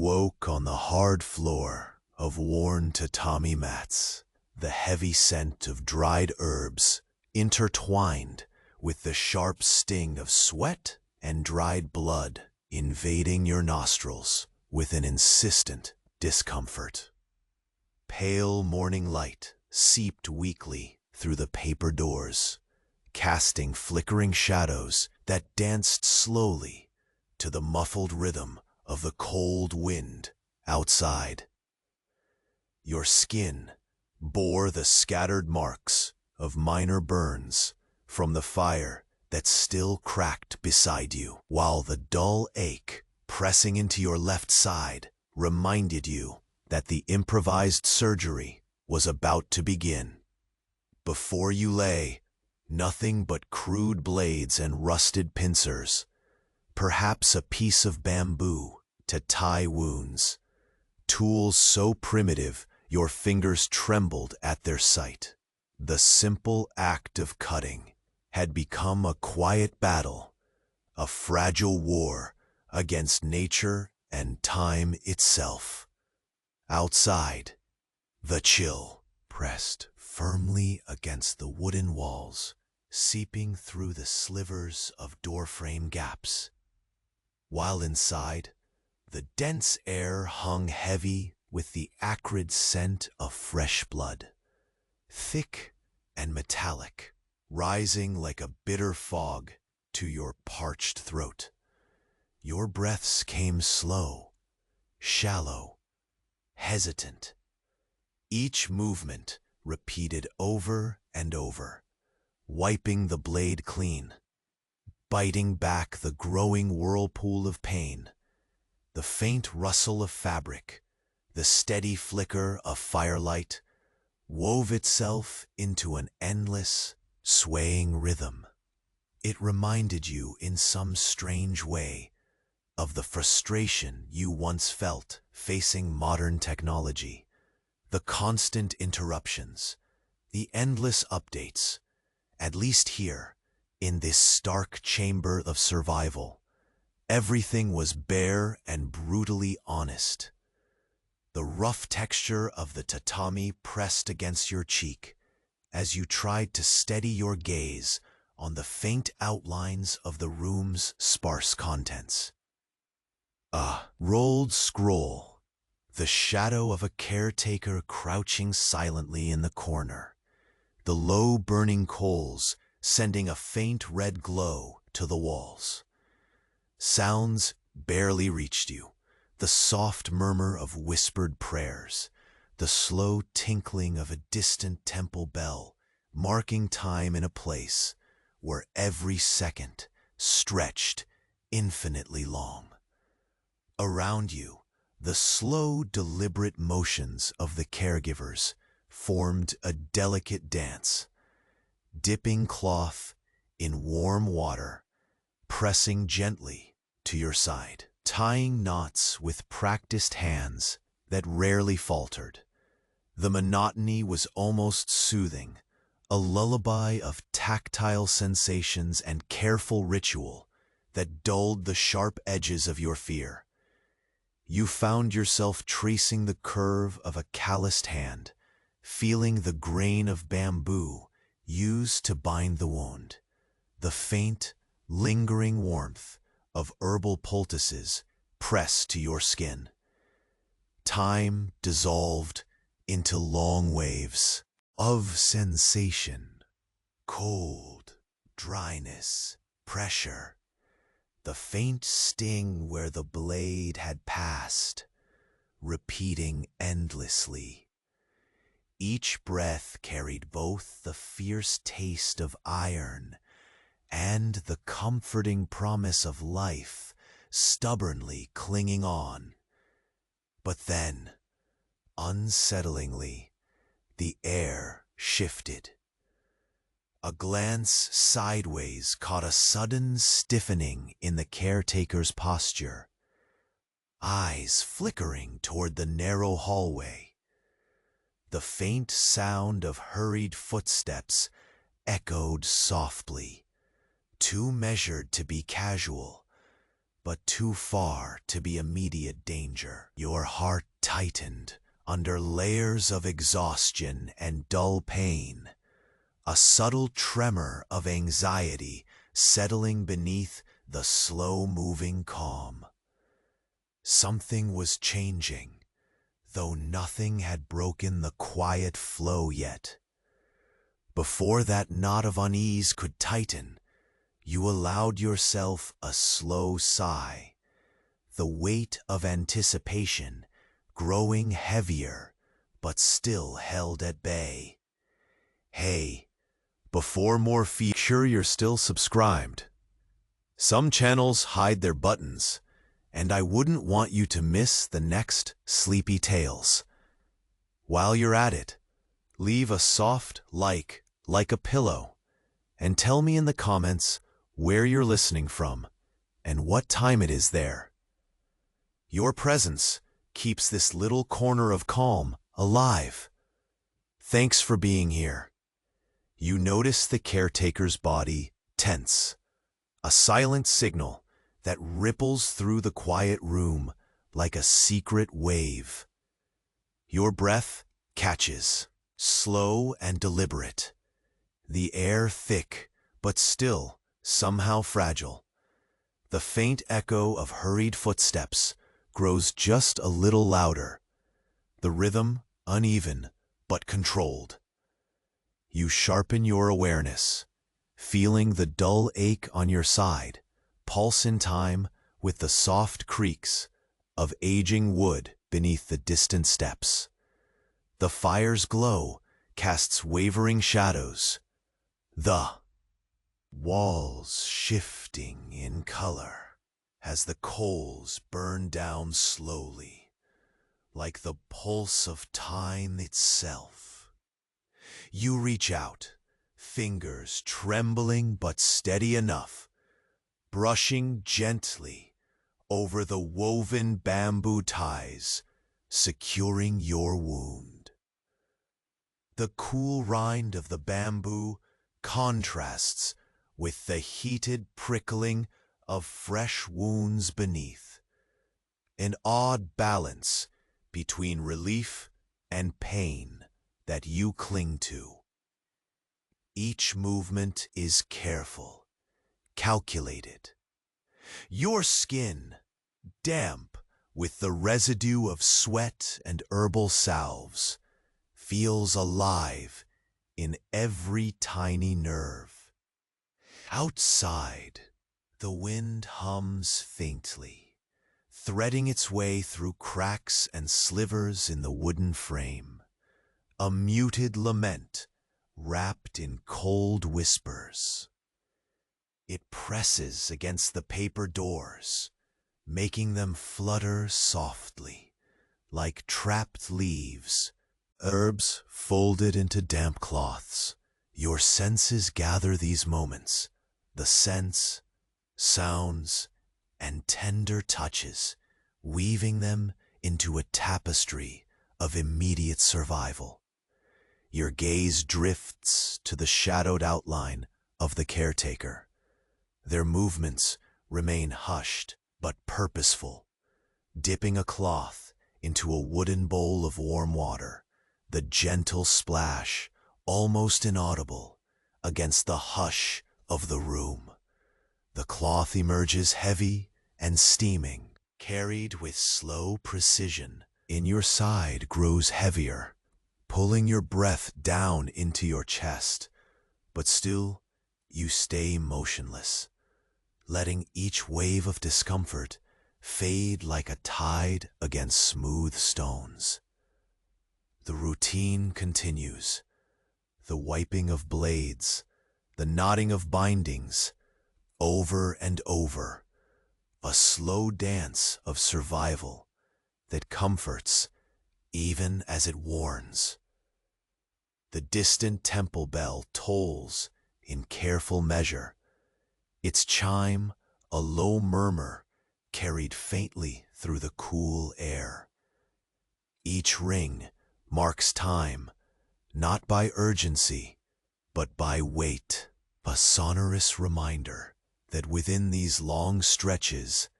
awoke on the hard floor of worn tatami mats, the heavy scent of dried herbs intertwined with the sharp sting of sweat and dried blood invading your nostrils with an insistent discomfort. Pale morning light seeped weakly through the paper doors, casting flickering shadows that danced slowly to the muffled rhythm of the cold wind outside. Your skin bore the scattered marks of minor burns from the fire that still cracked beside you, while the dull ache pressing into your left side reminded you that the improvised surgery was about to begin. Before you lay nothing but crude blades and rusted pincers, perhaps a piece of bamboo to tie wounds, tools so primitive your fingers trembled at their sight. The simple act of cutting had become a quiet battle, a fragile war against nature and time itself. Outside, the chill pressed firmly against the wooden walls, seeping through the slivers of doorframe gaps, while inside, the dense air hung heavy with the acrid scent of fresh blood, thick and metallic, rising like a bitter fog to your parched throat. Your breaths came slow, shallow, hesitant, each movement repeated over and over, wiping the blade clean, biting back the growing whirlpool of pain. The faint rustle of fabric, the steady flicker of firelight, wove itself into an endless, swaying rhythm. It reminded you in some strange way of the frustration you once felt facing modern technology, the constant interruptions, the endless updates. At least here, in this stark chamber of survival, everything was bare and brutally honest. The rough texture of the tatami pressed against your cheek as you tried to steady your gaze on the faint outlines of the room's sparse contents. A rolled scroll, the shadow of a caretaker crouching silently in the corner, the low burning coals sending a faint red glow to the walls. Sounds barely reached you, the soft murmur of whispered prayers, the slow tinkling of a distant temple bell, marking time in a place where every second stretched infinitely long. Around you, the slow, deliberate motions of the caregivers formed a delicate dance, dipping cloth in warm water, pressing gently to your side, tying knots with practiced hands that rarely faltered. The monotony was almost soothing, a lullaby of tactile sensations and careful ritual that dulled the sharp edges of your fear. You found yourself tracing the curve of a calloused hand, feeling the grain of bamboo used to bind the wound, the faint, lingering warmth of herbal poultices pressed to your skin. Time dissolved into long waves of sensation, cold, dryness, pressure, the faint sting where the blade had passed, repeating endlessly. Each breath carried both the fierce taste of iron and the comforting promise of life stubbornly clinging on. But then, unsettlingly, the air shifted. A glance sideways caught a sudden stiffening in the caretaker's posture, eyes flickering toward the narrow hallway. The faint sound of hurried footsteps echoed softly, too measured to be casual, but too far to be immediate danger. Your heart tightened under layers of exhaustion and dull pain, a subtle tremor of anxiety settling beneath the slow-moving calm. Something was changing, though nothing had broken the quiet flow yet. Before that knot of unease could tighten, you allowed yourself a slow sigh, the weight of anticipation growing heavier but still held at bay. Hey, before more feed, sure you're still subscribed. Some channels hide their buttons, and I wouldn't want you to miss the next Sleepy Tales. While you're at it, leave a soft like a pillow, and tell me in the comments where you're listening from and what time it is there. Your presence keeps this little corner of calm alive. Thanks for being here. You notice the caretaker's body tense, a silent signal that ripples through the quiet room like a secret wave. Your breath catches, slow and deliberate, the air thick but still somehow fragile. The faint echo of hurried footsteps grows just a little louder, the rhythm uneven but controlled. You sharpen your awareness, feeling the dull ache on your side pulse in time with the soft creaks of aging wood beneath the distant steps. The fire's glow casts wavering shadows, the walls shifting in color as the coals burn down slowly, like the pulse of time itself. You reach out, fingers trembling but steady enough, brushing gently over the woven bamboo ties, securing your wound. The cool rind of the bamboo contrasts with the heated prickling of fresh wounds beneath, an odd balance between relief and pain that you cling to. Each movement is careful, calculated. Your skin, damp with the residue of sweat and herbal salves, feels alive in every tiny nerve. Outside, the wind hums faintly, threading its way through cracks and slivers in the wooden frame, a muted lament wrapped in cold whispers. It presses against the paper doors, making them flutter softly, like trapped leaves, herbs folded into damp cloths. Your senses gather these moments, the scents, sounds, and tender touches, weaving them into a tapestry of immediate survival. Your gaze drifts to the shadowed outline of the caretaker. Their movements remain hushed but purposeful, dipping a cloth into a wooden bowl of warm water, the gentle splash almost inaudible against the hush of the room. The cloth emerges heavy and steaming, carried with slow precision. In your side grows heavier, pulling your breath down into your chest, but still you stay motionless, letting each wave of discomfort fade like a tide against smooth stones. The routine continues, the wiping of blades, the knotting of bindings, over and over, a slow dance of survival that comforts even as it warns. The distant temple bell tolls in careful measure, its chime a low murmur carried faintly through the cool air. Each ring marks time, not by urgency, but by weight, a sonorous reminder that within these long stretches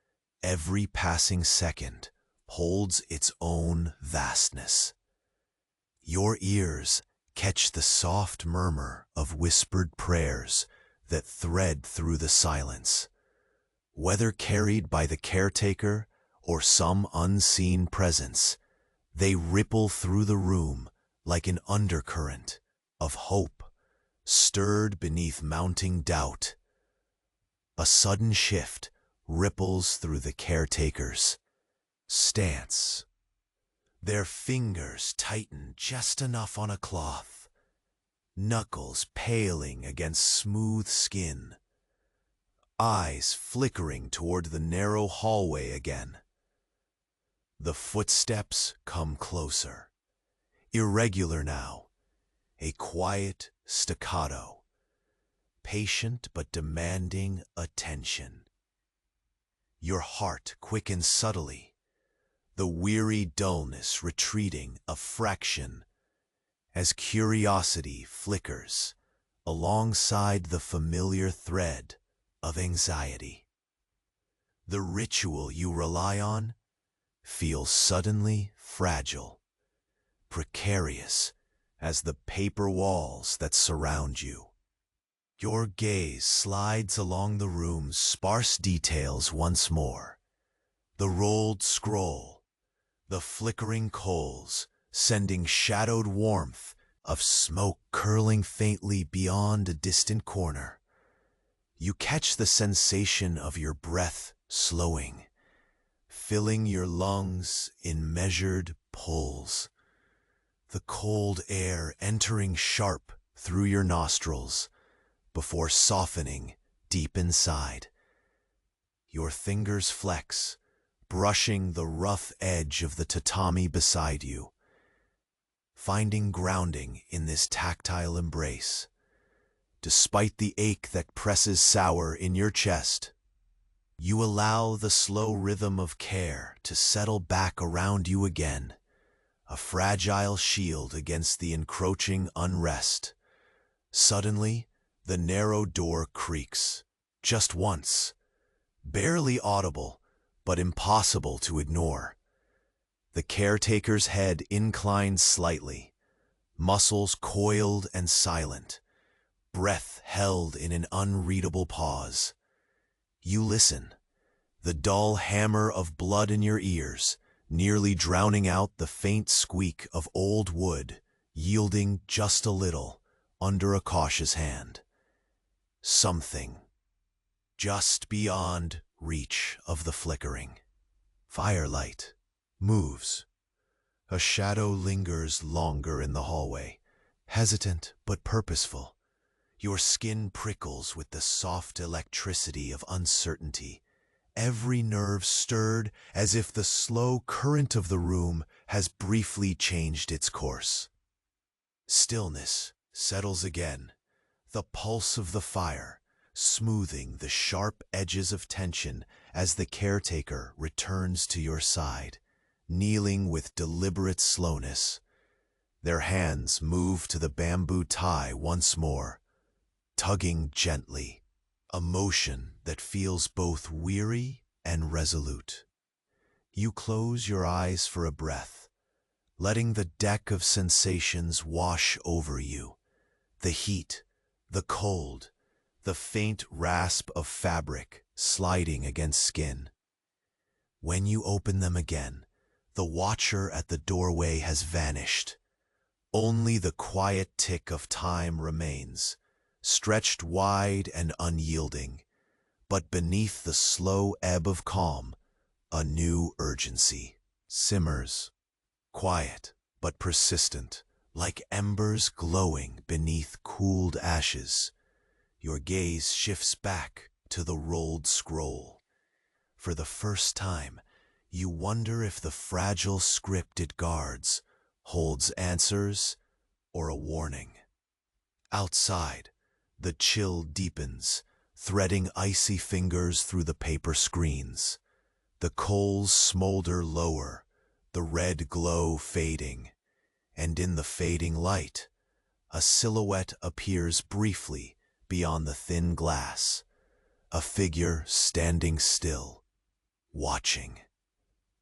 Every passing second holds its own vastness. Your ears catch the soft murmur of whispered prayers that thread through the silence. Whether carried by the caretaker or some unseen presence, they ripple through the room like an undercurrent of hope, stirred beneath mounting doubt. A sudden shift ripples through the caretaker's stance. Their fingers tighten just enough on a cloth, knuckles paling against smooth skin, eyes flickering toward the narrow hallway again. The footsteps come closer, irregular now, a quiet staccato, patient but demanding attention. Your heart quickens subtly, the weary dullness retreating a fraction as curiosity flickers alongside the familiar thread of anxiety. The ritual you rely on feels suddenly fragile, precarious as the paper walls that surround you. Your gaze slides along the room's sparse details once more. The rolled scroll, the flickering coals sending shadowed warmth of smoke curling faintly beyond a distant corner. You catch the sensation of your breath slowing, filling your lungs in measured pulls. The cold air entering sharp through your nostrils before softening deep inside. Your fingers flex, brushing the rough edge of the tatami beside you, finding grounding in this tactile embrace. Despite the ache that presses sour in your chest, you allow the slow rhythm of care to settle back around you again, a fragile shield against the encroaching unrest. Suddenly, the narrow door creaks, just once, barely audible, but impossible to ignore. The caretaker's head inclines slightly, muscles coiled and silent, breath held in an unreadable pause. You listen, the dull hammer of blood in your ears, nearly drowning out the faint squeak of old wood, yielding just a little under a cautious hand. Something just beyond reach of the flickering firelight moves. A shadow lingers longer in the hallway, hesitant but purposeful. Your skin prickles with the soft electricity of uncertainty, every nerve stirred as if the slow current of the room has briefly changed its course. Stillness settles again, the pulse of the fire smoothing the sharp edges of tension as the caretaker returns to your side, kneeling with deliberate slowness. Their hands move to the bamboo tie once more, tugging gently, a motion that feels both weary and resolute. You close your eyes for a breath, letting the deck of sensations wash over you. The heat, the cold, the faint rasp of fabric sliding against skin. When you open them again, the watcher at the doorway has vanished. Only the quiet tick of time remains, stretched wide and unyielding, but beneath the slow ebb of calm, a new urgency simmers, quiet but persistent, like embers glowing beneath cooled ashes. Your gaze shifts back to the rolled scroll. For the first time, you wonder if the fragile script it guards holds answers or a warning. Outside, the chill deepens, threading icy fingers through the paper screens. The coals smolder lower, the red glow fading, and in the fading light, a silhouette appears briefly beyond the thin glass, a figure standing still, watching.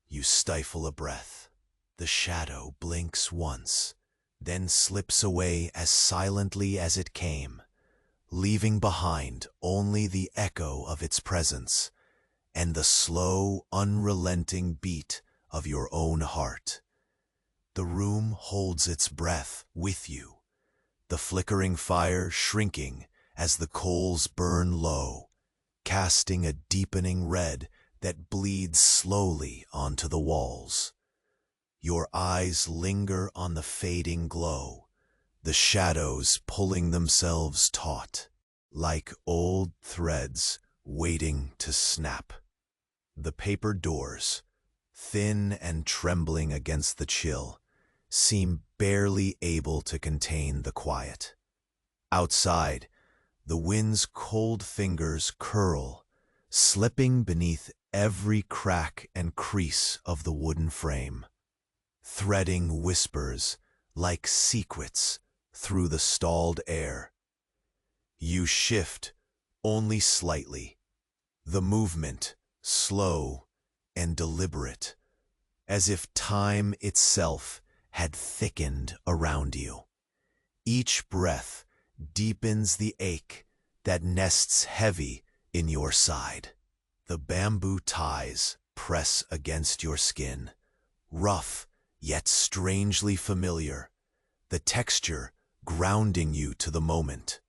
You stifle a breath. The shadow blinks once, then slips away as silently as it came, leaving behind only the echo of its presence and the slow, unrelenting beat of your own heart. The room holds its breath with you, the flickering fire shrinking as the coals burn low, casting a deepening red that bleeds slowly onto the walls. Your eyes linger on the fading glow, the shadows pulling themselves taut, like old threads waiting to snap. The paper doors, thin and trembling against the chill, seem barely able to contain the quiet. Outside, the wind's cold fingers curl, slipping beneath every crack and crease of the wooden frame, threading whispers like secrets through the stalled air. You shift only slightly, the movement slow and deliberate, as if time itself had thickened around you. Each breath deepens the ache that nests heavy in your side. The bamboo ties press against your skin, rough yet strangely familiar, the texture grounding you to the moment.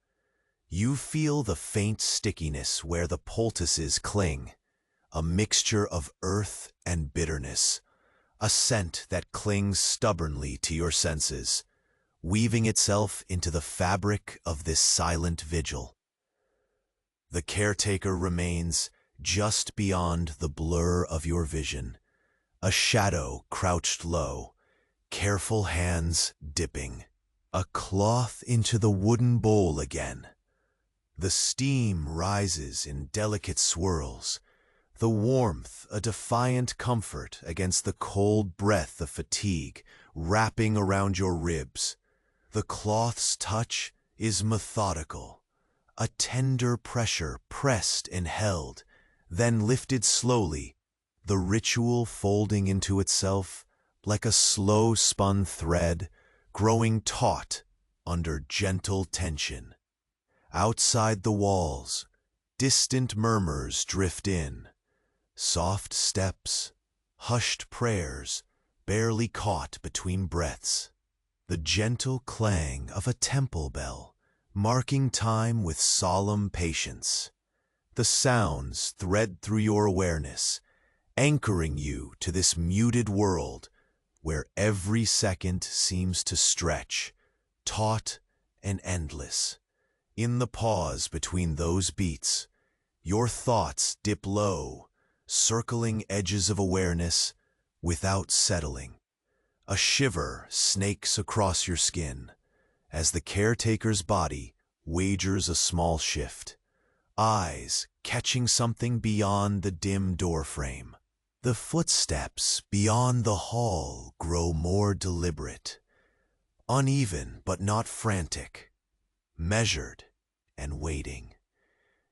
You feel the faint stickiness where the poultices cling, a mixture of earth and bitterness, a scent that clings stubbornly to your senses, weaving itself into the fabric of this silent vigil. The caretaker remains just beyond the blur of your vision, a shadow crouched low, careful hands dipping, a cloth into the wooden bowl again. The steam rises in delicate swirls, the warmth a defiant comfort against the cold breath of fatigue wrapping around your ribs. The cloth's touch is methodical, a tender pressure pressed and held, then lifted slowly, the ritual folding into itself like a slow-spun thread growing taut under gentle tension. Outside the walls, distant murmurs drift in, soft steps, hushed prayers barely caught between breaths, the gentle clang of a temple bell marking time with solemn patience. The sounds thread through your awareness, anchoring you to this muted world where every second seems to stretch, taut and endless. In the pause between those beats, your thoughts dip low, circling edges of awareness without settling. A shiver snakes across your skin as the caretaker's body wagers a small shift, eyes catching something beyond the dim doorframe. The footsteps beyond the hall grow more deliberate, uneven but not frantic, measured and waiting.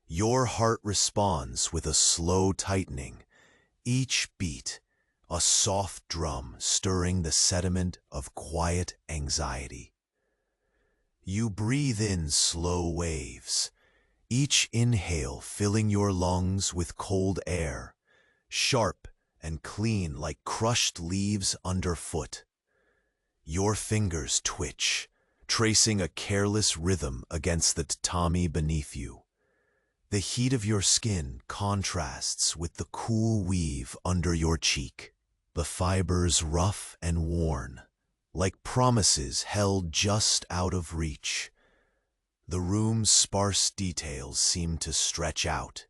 Your heart responds with a slow tightening, each beat a soft drum stirring the sediment of quiet anxiety. You breathe in slow waves, each inhale filling your lungs with cold air, sharp and clean like crushed leaves underfoot. Your fingers twitch, tracing a careless rhythm against the tatami beneath you. The heat of your skin contrasts with the cool weave under your cheek, the fibers rough and worn, like promises held just out of reach. The room's sparse details seem to stretch out,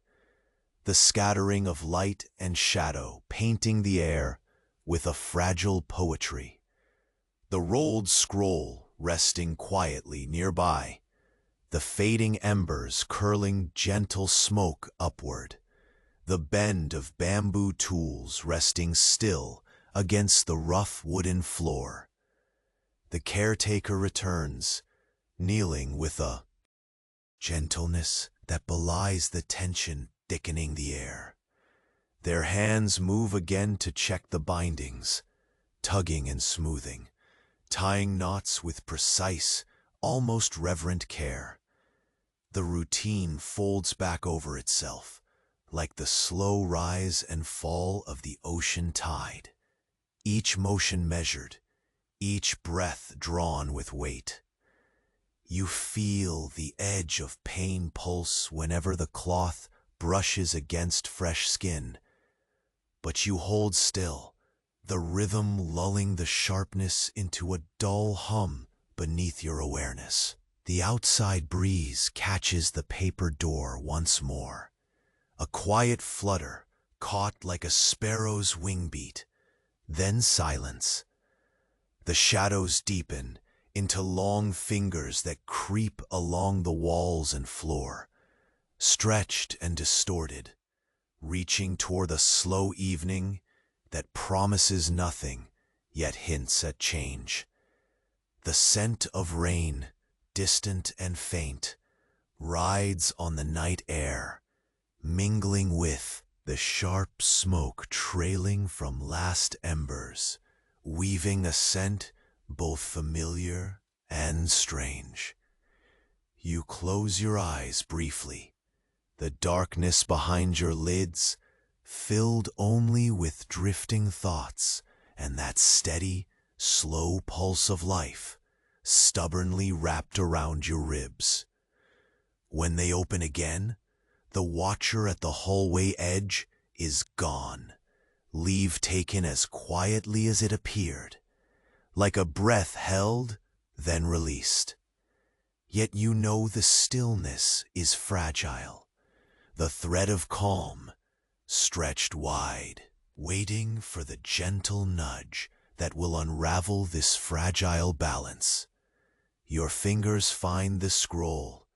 the scattering of light and shadow painting the air with a fragile poetry. The rolled scroll resting quietly nearby, the fading embers curling gentle smoke upward, the bend of bamboo tools resting still against the rough wooden floor. The caretaker returns, kneeling with a gentleness that belies the tension thickening the air. Their hands move again to check the bindings, tugging and smoothing, tying knots with precise, almost reverent care. The routine folds back over itself, like the slow rise and fall of the ocean tide. Each motion measured, each breath drawn with weight. You feel the edge of pain pulse whenever the cloth brushes against fresh skin, but you hold still, the rhythm lulling the sharpness into a dull hum beneath your awareness. The outside breeze catches the paper door once more, a quiet flutter caught like a sparrow's wing beat, then silence. The shadows deepen into long fingers that creep along the walls and floor, stretched and distorted, reaching toward a slow evening that promises nothing, yet hints at change. The scent of rain, distant and faint, rides on the night air, mingling with the sharp smoke trailing from last embers, weaving a scent both familiar and strange. You close your eyes briefly, the darkness behind your lids filled only with drifting thoughts and that steady, slow pulse of life stubbornly wrapped around your ribs. When they open again, the watcher at the hallway edge is gone, leave taken as quietly as it appeared, like a breath held, then released. Yet you know the stillness is fragile, the thread of calm stretched wide, waiting for the gentle nudge that will unravel this fragile balance. Your fingers find the scroll.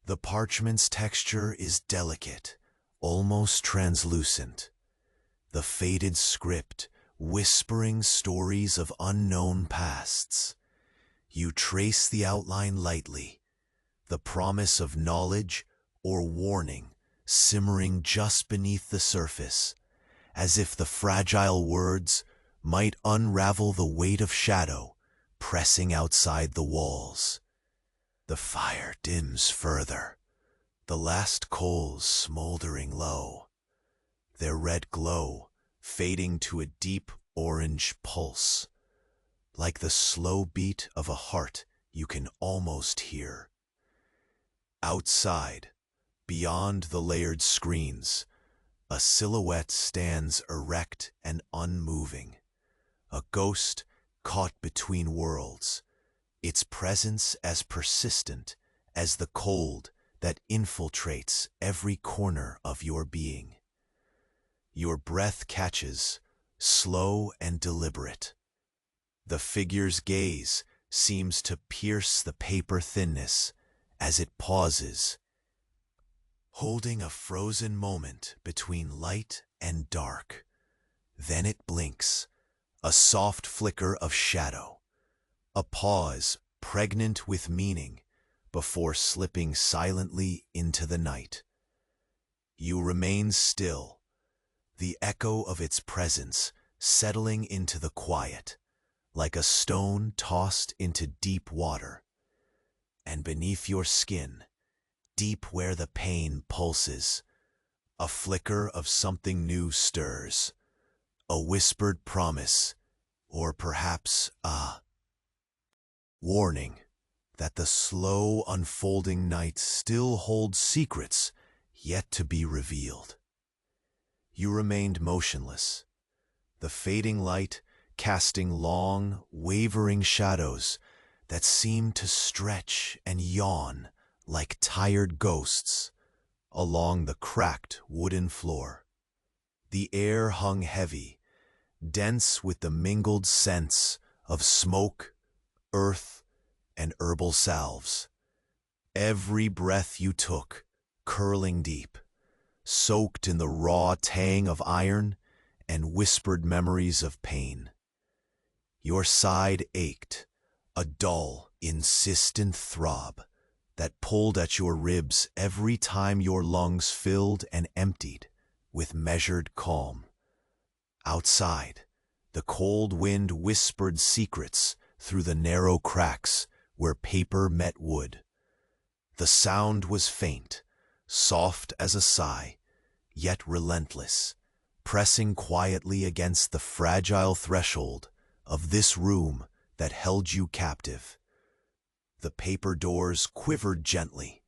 The parchment's texture is delicate, almost translucent. The faded script whispering stories of unknown pasts. You trace the outline lightly, the promise of knowledge or warning simmering just beneath the surface, as if the fragile words might unravel the weight of shadow pressing outside the walls. The fire dims further, the last coals smoldering low, their red glow fading to a deep orange pulse, like the slow beat of a heart you can almost hear. Outside, beyond the layered screens, a silhouette stands erect and unmoving, a ghost caught between worlds, its presence as persistent as the cold that infiltrates every corner of your being. Your breath catches, slow and deliberate. The figure's gaze seems to pierce the paper thinness as it pauses, holding a frozen moment between light and dark. Then it blinks, a soft flicker of shadow, a pause pregnant with meaning before slipping silently into the night. You remain still, the echo of its presence settling into the quiet, like a stone tossed into deep water. And beneath your skin, deep where the pain pulses, a flicker of something new stirs, a whispered promise, or perhaps a warning that the slow unfolding night still holds secrets yet to be revealed. You remained motionless, the fading light casting long, wavering shadows that seemed to stretch and yawn like tired ghosts along the cracked wooden floor. The air hung heavy, dense with the mingled scents of smoke, earth, and herbal salves. Every breath you took, curling deep, soaked in the raw tang of iron and whispered memories of pain. Your side ached, a dull, insistent throb that pulled at your ribs every time your lungs filled and emptied with measured calm. Outside, the cold wind whispered secrets through the narrow cracks where paper met wood. The sound was faint, soft as a sigh, yet relentless, pressing quietly against the fragile threshold of this room that held you captive. The paper doors quivered gently,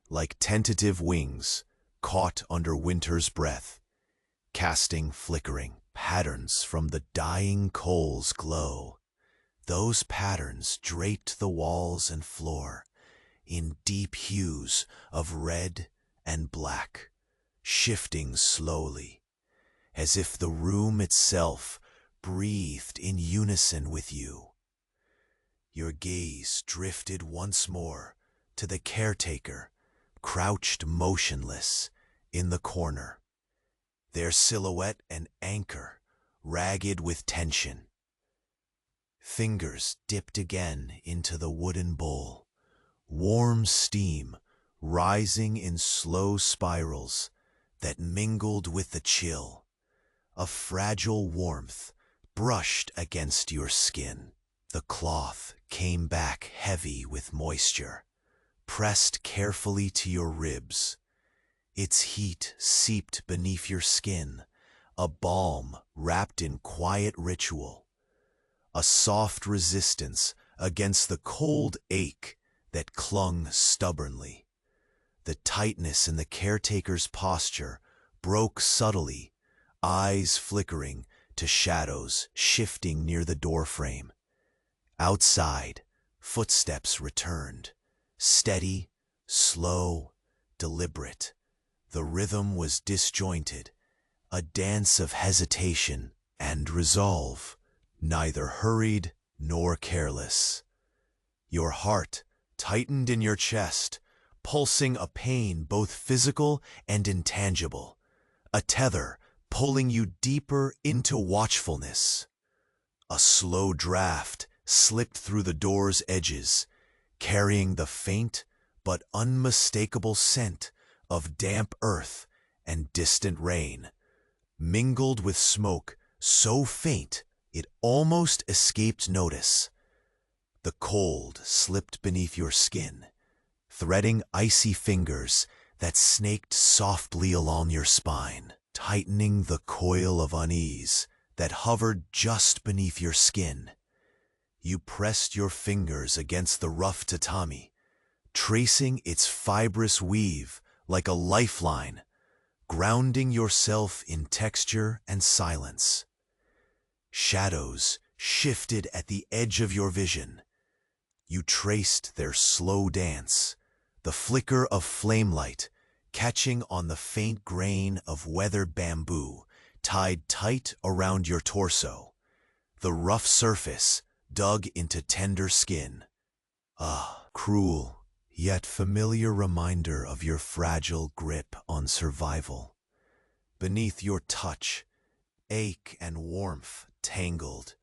like tentative wings caught under winter's breath, casting flickering patterns from the dying coal's glow. Those patterns draped the walls and floor in deep hues of red and black, shifting slowly, as if the room itself breathed in unison with you. Your gaze drifted once more to the caretaker, crouched motionless in the corner, their silhouette an anchor, ragged with tension. Fingers dipped again into the wooden bowl, warm steam rising in slow spirals that mingled with the chill. A fragile warmth brushed against your skin. The cloth came back heavy with moisture, pressed carefully to your ribs. Its heat seeped beneath your skin, a balm wrapped in quiet ritual, a soft resistance against the cold ache that clung stubbornly. The tightness in the caretaker's posture broke subtly, eyes flickering to shadows shifting near the doorframe. Outside, footsteps returned, steady, slow, deliberate. The rhythm was disjointed, a dance of hesitation and resolve, neither hurried nor careless. Your heart tightened in your chest, pulsing a pain both physical and intangible, a tether pulling you deeper into watchfulness. A slow draft slipped through the door's edges, carrying the faint but unmistakable scent of damp earth and distant rain, mingled with smoke so faint it almost escaped notice. The cold slipped beneath your skin, threading icy fingers that snaked softly along your spine, tightening the coil of unease that hovered just beneath your skin. You pressed your fingers against the rough tatami, tracing its fibrous weave like a lifeline, grounding yourself in texture and silence. Shadows shifted at the edge of your vision. You traced their slow dance, the flicker of flamelight catching on the faint grain of weathered bamboo tied tight around your torso, the rough surface dug into tender skin. A cruel yet familiar reminder of your fragile grip on survival. Beneath your touch, ache and warmth tangled,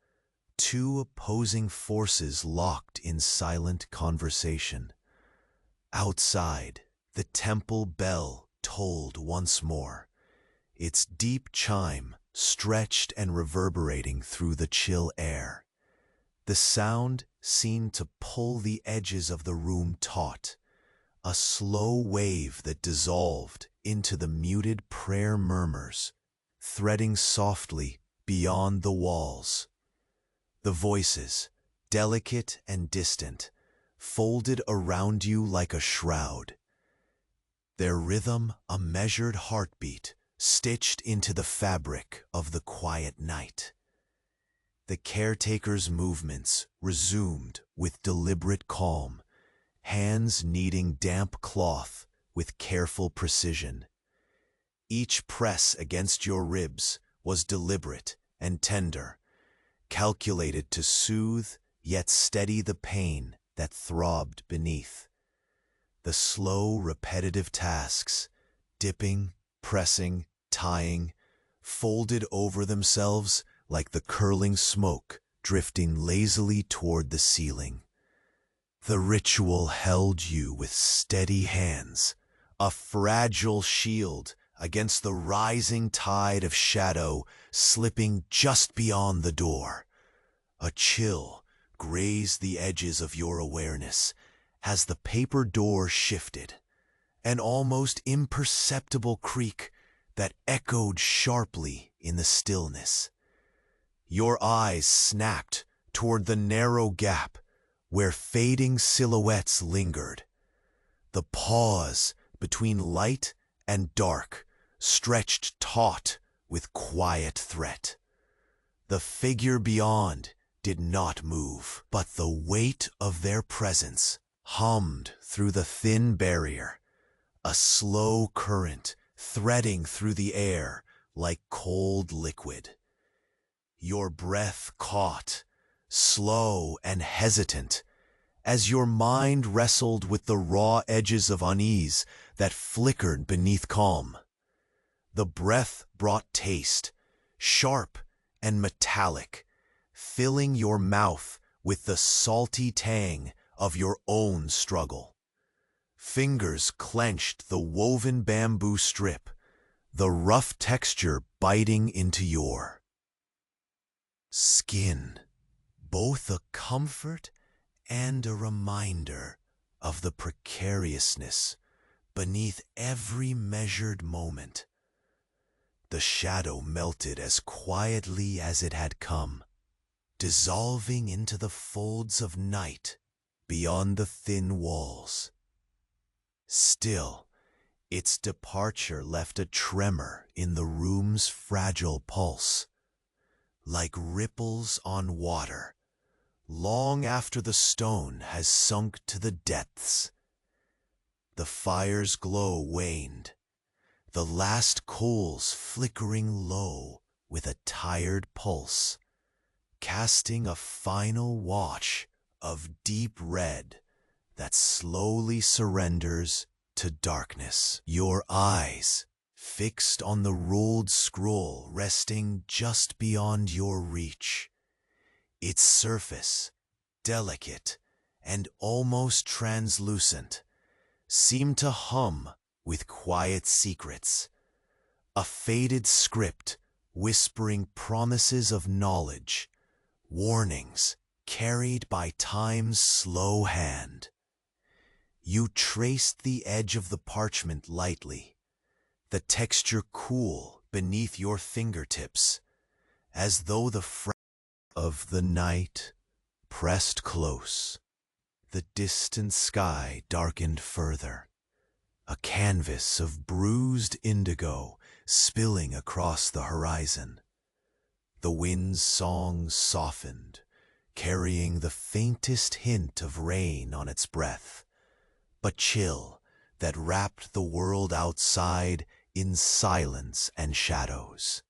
two opposing forces locked in silent conversation. Outside, the temple bell tolled once more, its deep chime stretched and reverberating through the chill air. The sound seemed to pull the edges of the room taut, a slow wave that dissolved into the muted prayer murmurs, threading softly beyond the walls. The voices, delicate and distant, folded around you like a shroud, their rhythm a measured heartbeat stitched into the fabric of the quiet night. The caretaker's movements resumed with deliberate calm, hands kneading damp cloth with careful precision. Each press against your ribs was deliberate and tender, calculated to soothe yet steady the pain that throbbed beneath. The slow, repetitive tasks, dipping, pressing, tying, folded over themselves like the curling smoke drifting lazily toward the ceiling. The ritual held you with steady hands, a fragile shield against the rising tide of shadow slipping just beyond the door. A chill grazed the edges of your awareness as the paper door shifted, an almost imperceptible creak that echoed sharply in the stillness. Your eyes snapped toward the narrow gap where fading silhouettes lingered. The pause between light and dark stretched taut with quiet threat. The figure beyond did not move, but the weight of their presence hummed through the thin barrier, a slow current threading through the air like cold liquid. Your breath caught, slow and hesitant, as your mind wrestled with the raw edges of unease that flickered beneath calm. The breath brought taste, sharp and metallic, filling your mouth with the salty tang of your own struggle. Fingers clenched the woven bamboo strip, the rough texture biting into your skin, both a comfort and a reminder of the precariousness beneath every measured moment. The shadow melted as quietly as it had come, dissolving into the folds of night beyond the thin walls. Still, its departure left a tremor in the room's fragile pulse, like ripples on water, long after the stone has sunk to the depths. The fire's glow waned, the last coals flickering low with a tired pulse, casting a final wash of deep red that slowly surrenders to darkness. Your eyes fixed on the ruled scroll resting just beyond your reach, its surface, delicate and almost translucent, seemed to hum with quiet secrets, a faded script whispering promises of knowledge, warnings carried by time's slow hand. You traced the edge of the parchment lightly, the texture cool beneath your fingertips, as though the fragrance of the night pressed close. The distant sky darkened further, a canvas of bruised indigo spilling across the horizon. The wind's song softened, carrying the faintest hint of rain on its breath, but chill that wrapped the world outside in silence and shadows.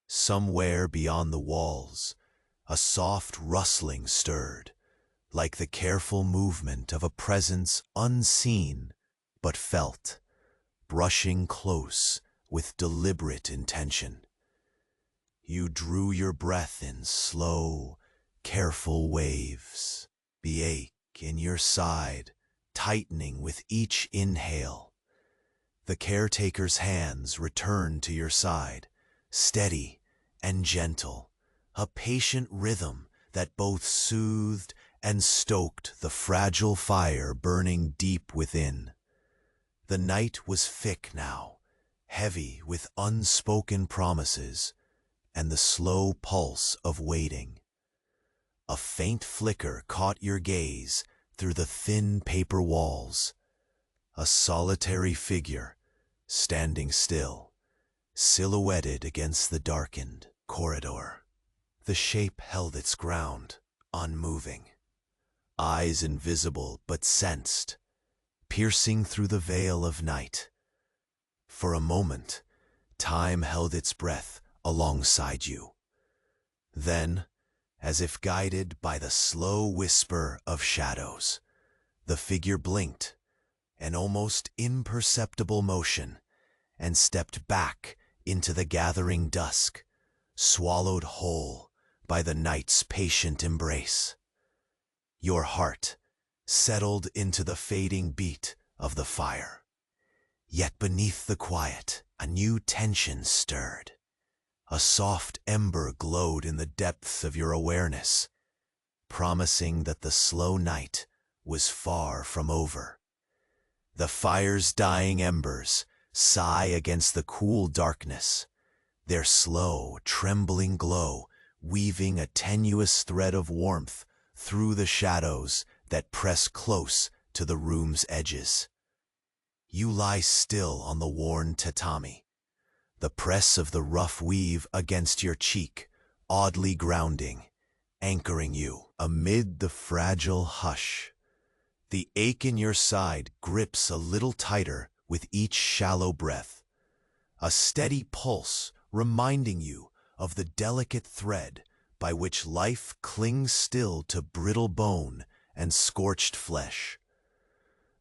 Somewhere beyond the walls, a soft rustling stirred, like the careful movement of a presence unseen but felt, brushing close with deliberate intention. You drew your breath in slow, careful waves, the ache in your side tightening with each inhale. The caretaker's hands returned to your side, steady and gentle, a patient rhythm that both soothed and stoked the fragile fire burning deep within. The night was thick now, heavy with unspoken promises and the slow pulse of waiting. A faint flicker caught your gaze through the thin paper walls, a solitary figure standing still, silhouetted against the darkened corridor. The shape held its ground, unmoving, eyes invisible but sensed, piercing through the veil of night. For a moment, time held its breath alongside you. Then, as if guided by the slow whisper of shadows, the figure blinked, an almost imperceptible motion, and stepped back into the gathering dusk, swallowed whole by the night's patient embrace. Your heart settled into the fading beat of the fire. Yet beneath the quiet, A new tension stirred. A soft ember glowed in the depths of your awareness, promising that the slow night was far from over. The fire's dying embers sigh against the cool darkness, their slow, trembling glow weaving a tenuous thread of warmth through the shadows that press close to the room's edges. You lie still on the worn tatami, the press of the rough weave against your cheek, oddly grounding, anchoring you amid the fragile hush. The ache in your side grips a little tighter with each shallow breath, a steady pulse reminding you of the delicate thread by which life clings still to brittle bone and scorched flesh.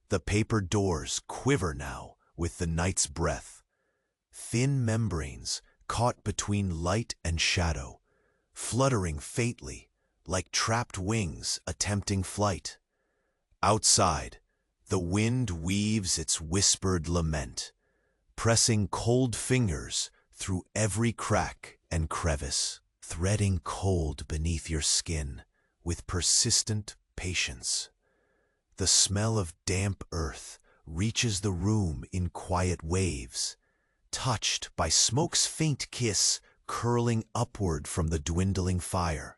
The paper doors quiver now with the night's breath, thin membranes caught between light and shadow, fluttering faintly like trapped wings attempting flight. Outside, the wind weaves its whispered lament, pressing cold fingers through every crack and crevice, threading cold beneath your skin with persistent patience. The smell of damp earth reaches the room in quiet waves, touched by smoke's faint kiss curling upward from the dwindling fire.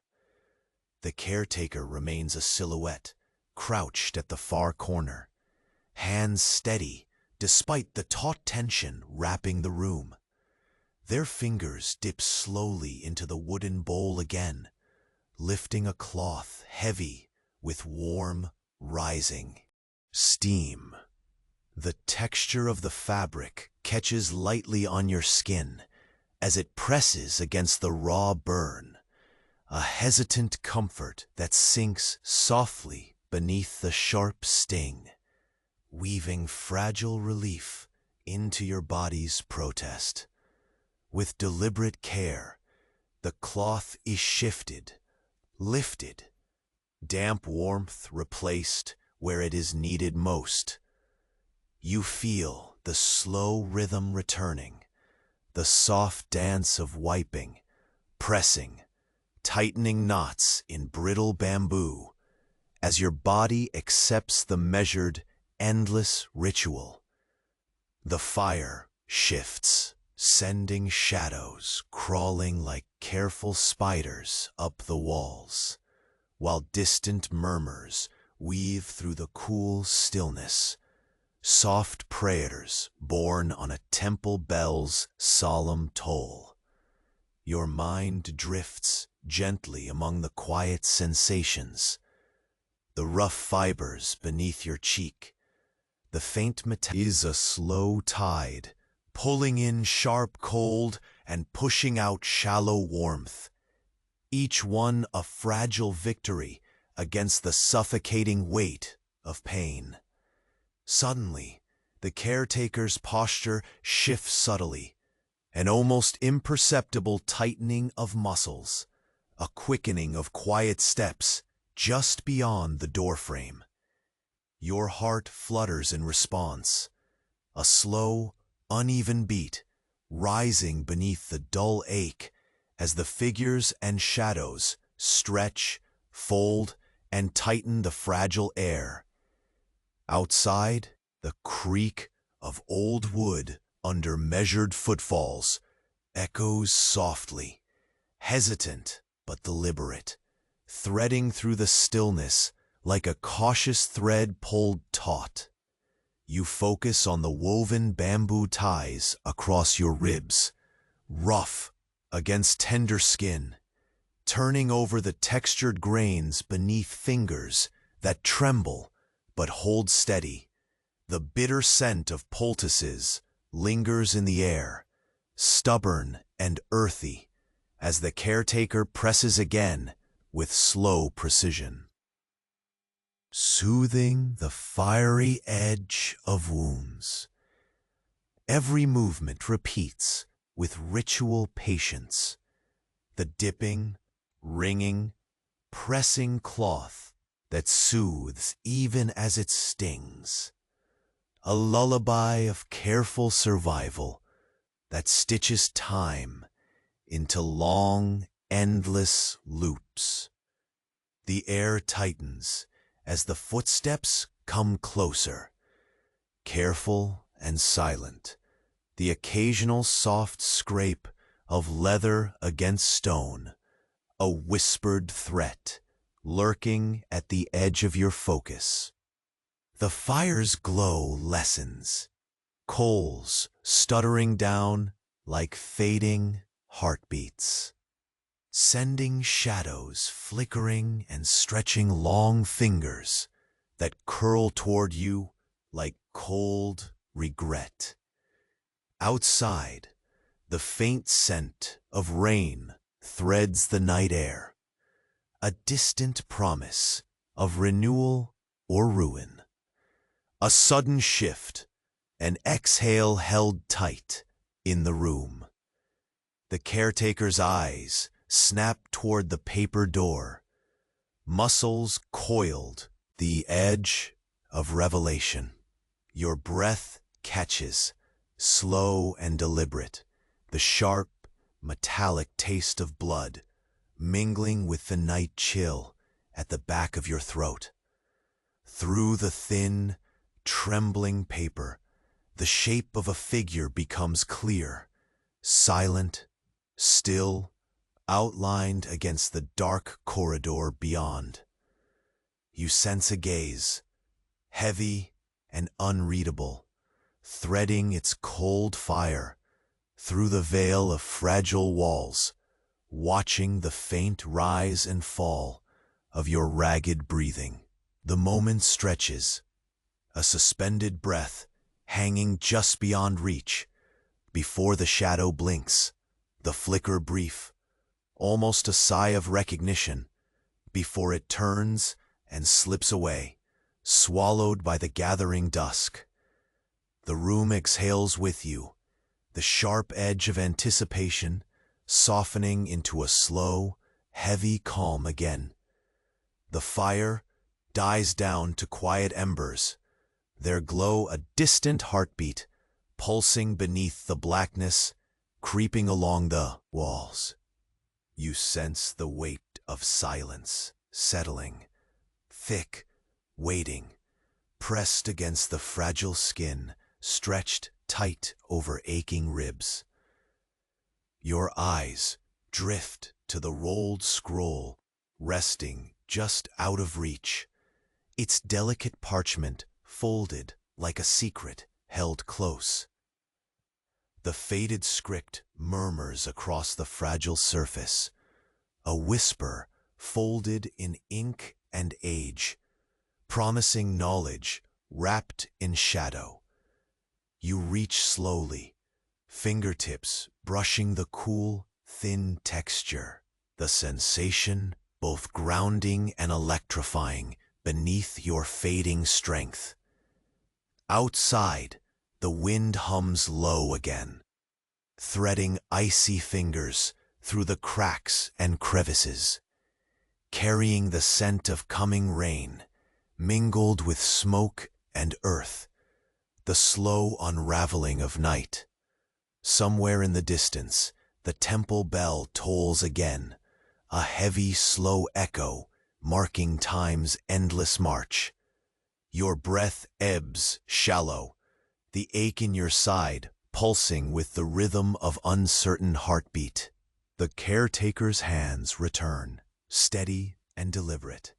The caretaker remains a silhouette, crouched at the far corner, hands steady despite the taut tension wrapping the room. Their fingers dip slowly into the wooden bowl again, lifting a cloth heavy with warm, rising steam. The texture of the fabric catches lightly on your skin as it presses against the raw burn, a hesitant comfort that sinks softly beneath the sharp sting, weaving fragile relief into your body's protest. With deliberate care, the cloth is shifted, lifted, damp warmth replaced where it is needed most. You feel the slow rhythm returning, the soft dance of wiping, pressing, tightening knots in brittle bamboo, as your body accepts the measured, endless ritual. The fire shifts, sending shadows crawling like careful spiders up the walls, while distant murmurs weave through the cool stillness, soft prayers borne on a temple bell's solemn toll. Your mind drifts gently among the quiet sensations, the rough fibers beneath your cheek, the faint metal is a slow tide, pulling in sharp cold and pushing out shallow warmth, each one a fragile victory against the suffocating weight of pain. Suddenly, the caretaker's posture shifts subtly, an almost imperceptible tightening of muscles, a quickening of quiet steps just beyond the doorframe. Your heart flutters in response, a slow, uneven beat, rising beneath the dull ache as the figures and shadows stretch, fold, and tighten the fragile air. Outside, the creak of old wood under measured footfalls echoes softly, hesitant but deliberate, threading through the stillness like a cautious thread pulled taut. You focus on the woven bamboo ties across your ribs, rough against tender skin, turning over the textured grains beneath fingers that tremble but hold steady. The bitter scent of poultices lingers in the air, stubborn and earthy, as the caretaker presses again with slow precision, soothing the fiery edge of wounds. Every movement repeats with ritual patience, the dipping, wringing, pressing cloth that soothes even as it stings. A lullaby of careful survival that stitches time into long, endless loops. The air tightens as the footsteps come closer, careful and silent, the occasional soft scrape of leather against stone, a whispered threat lurking at the edge of your focus. The fire's glow lessens, coals stuttering down like fading heartbeats, sending shadows flickering and stretching long fingers that curl toward you like cold regret. Outside, the faint scent of rain threads the night air, a distant promise of renewal or ruin. A sudden shift, an exhale held tight in the room. The caretaker's eyes snap toward the paper door, muscles coiled, the edge of revelation. Your breath catches, slow and deliberate, the sharp, metallic taste of blood mingling with the night chill at the back of your throat. Through the thin, trembling paper, the shape of a figure becomes clear, silent, still, outlined against the dark corridor beyond. You sense a gaze, heavy and unreadable, threading its cold fire through the veil of fragile walls, watching the faint rise and fall of your ragged breathing. The moment stretches, a suspended breath hanging just beyond reach, before the shadow blinks, the flicker brief, almost a sigh of recognition, before it turns and slips away, swallowed by the gathering dusk. The room exhales with you, the sharp edge of anticipation softening into a slow, heavy calm again. The fire dies down to quiet embers, their glow a distant heartbeat, pulsing beneath the blackness, creeping along the walls. You sense the weight of silence settling, thick, waiting, pressed against the fragile skin, stretched tight over aching ribs. Your eyes drift to the rolled scroll, resting just out of reach, its delicate parchment folded like a secret held close. The faded script murmurs across the fragile surface, a whisper folded in ink and age, promising knowledge wrapped in shadow. You reach slowly, fingertips brushing the cool, thin texture, the sensation both grounding and electrifying beneath your fading strength. Outside, the wind hums low again, threading icy fingers through the cracks and crevices, carrying the scent of coming rain, mingled with smoke and earth, the slow unraveling of night. Somewhere in the distance, the temple bell tolls again, a heavy, slow echo marking time's endless march. Your breath ebbs shallow, the ache in your side pulsing with the rhythm of uncertain heartbeat. The caretaker's hands return, steady and deliberate,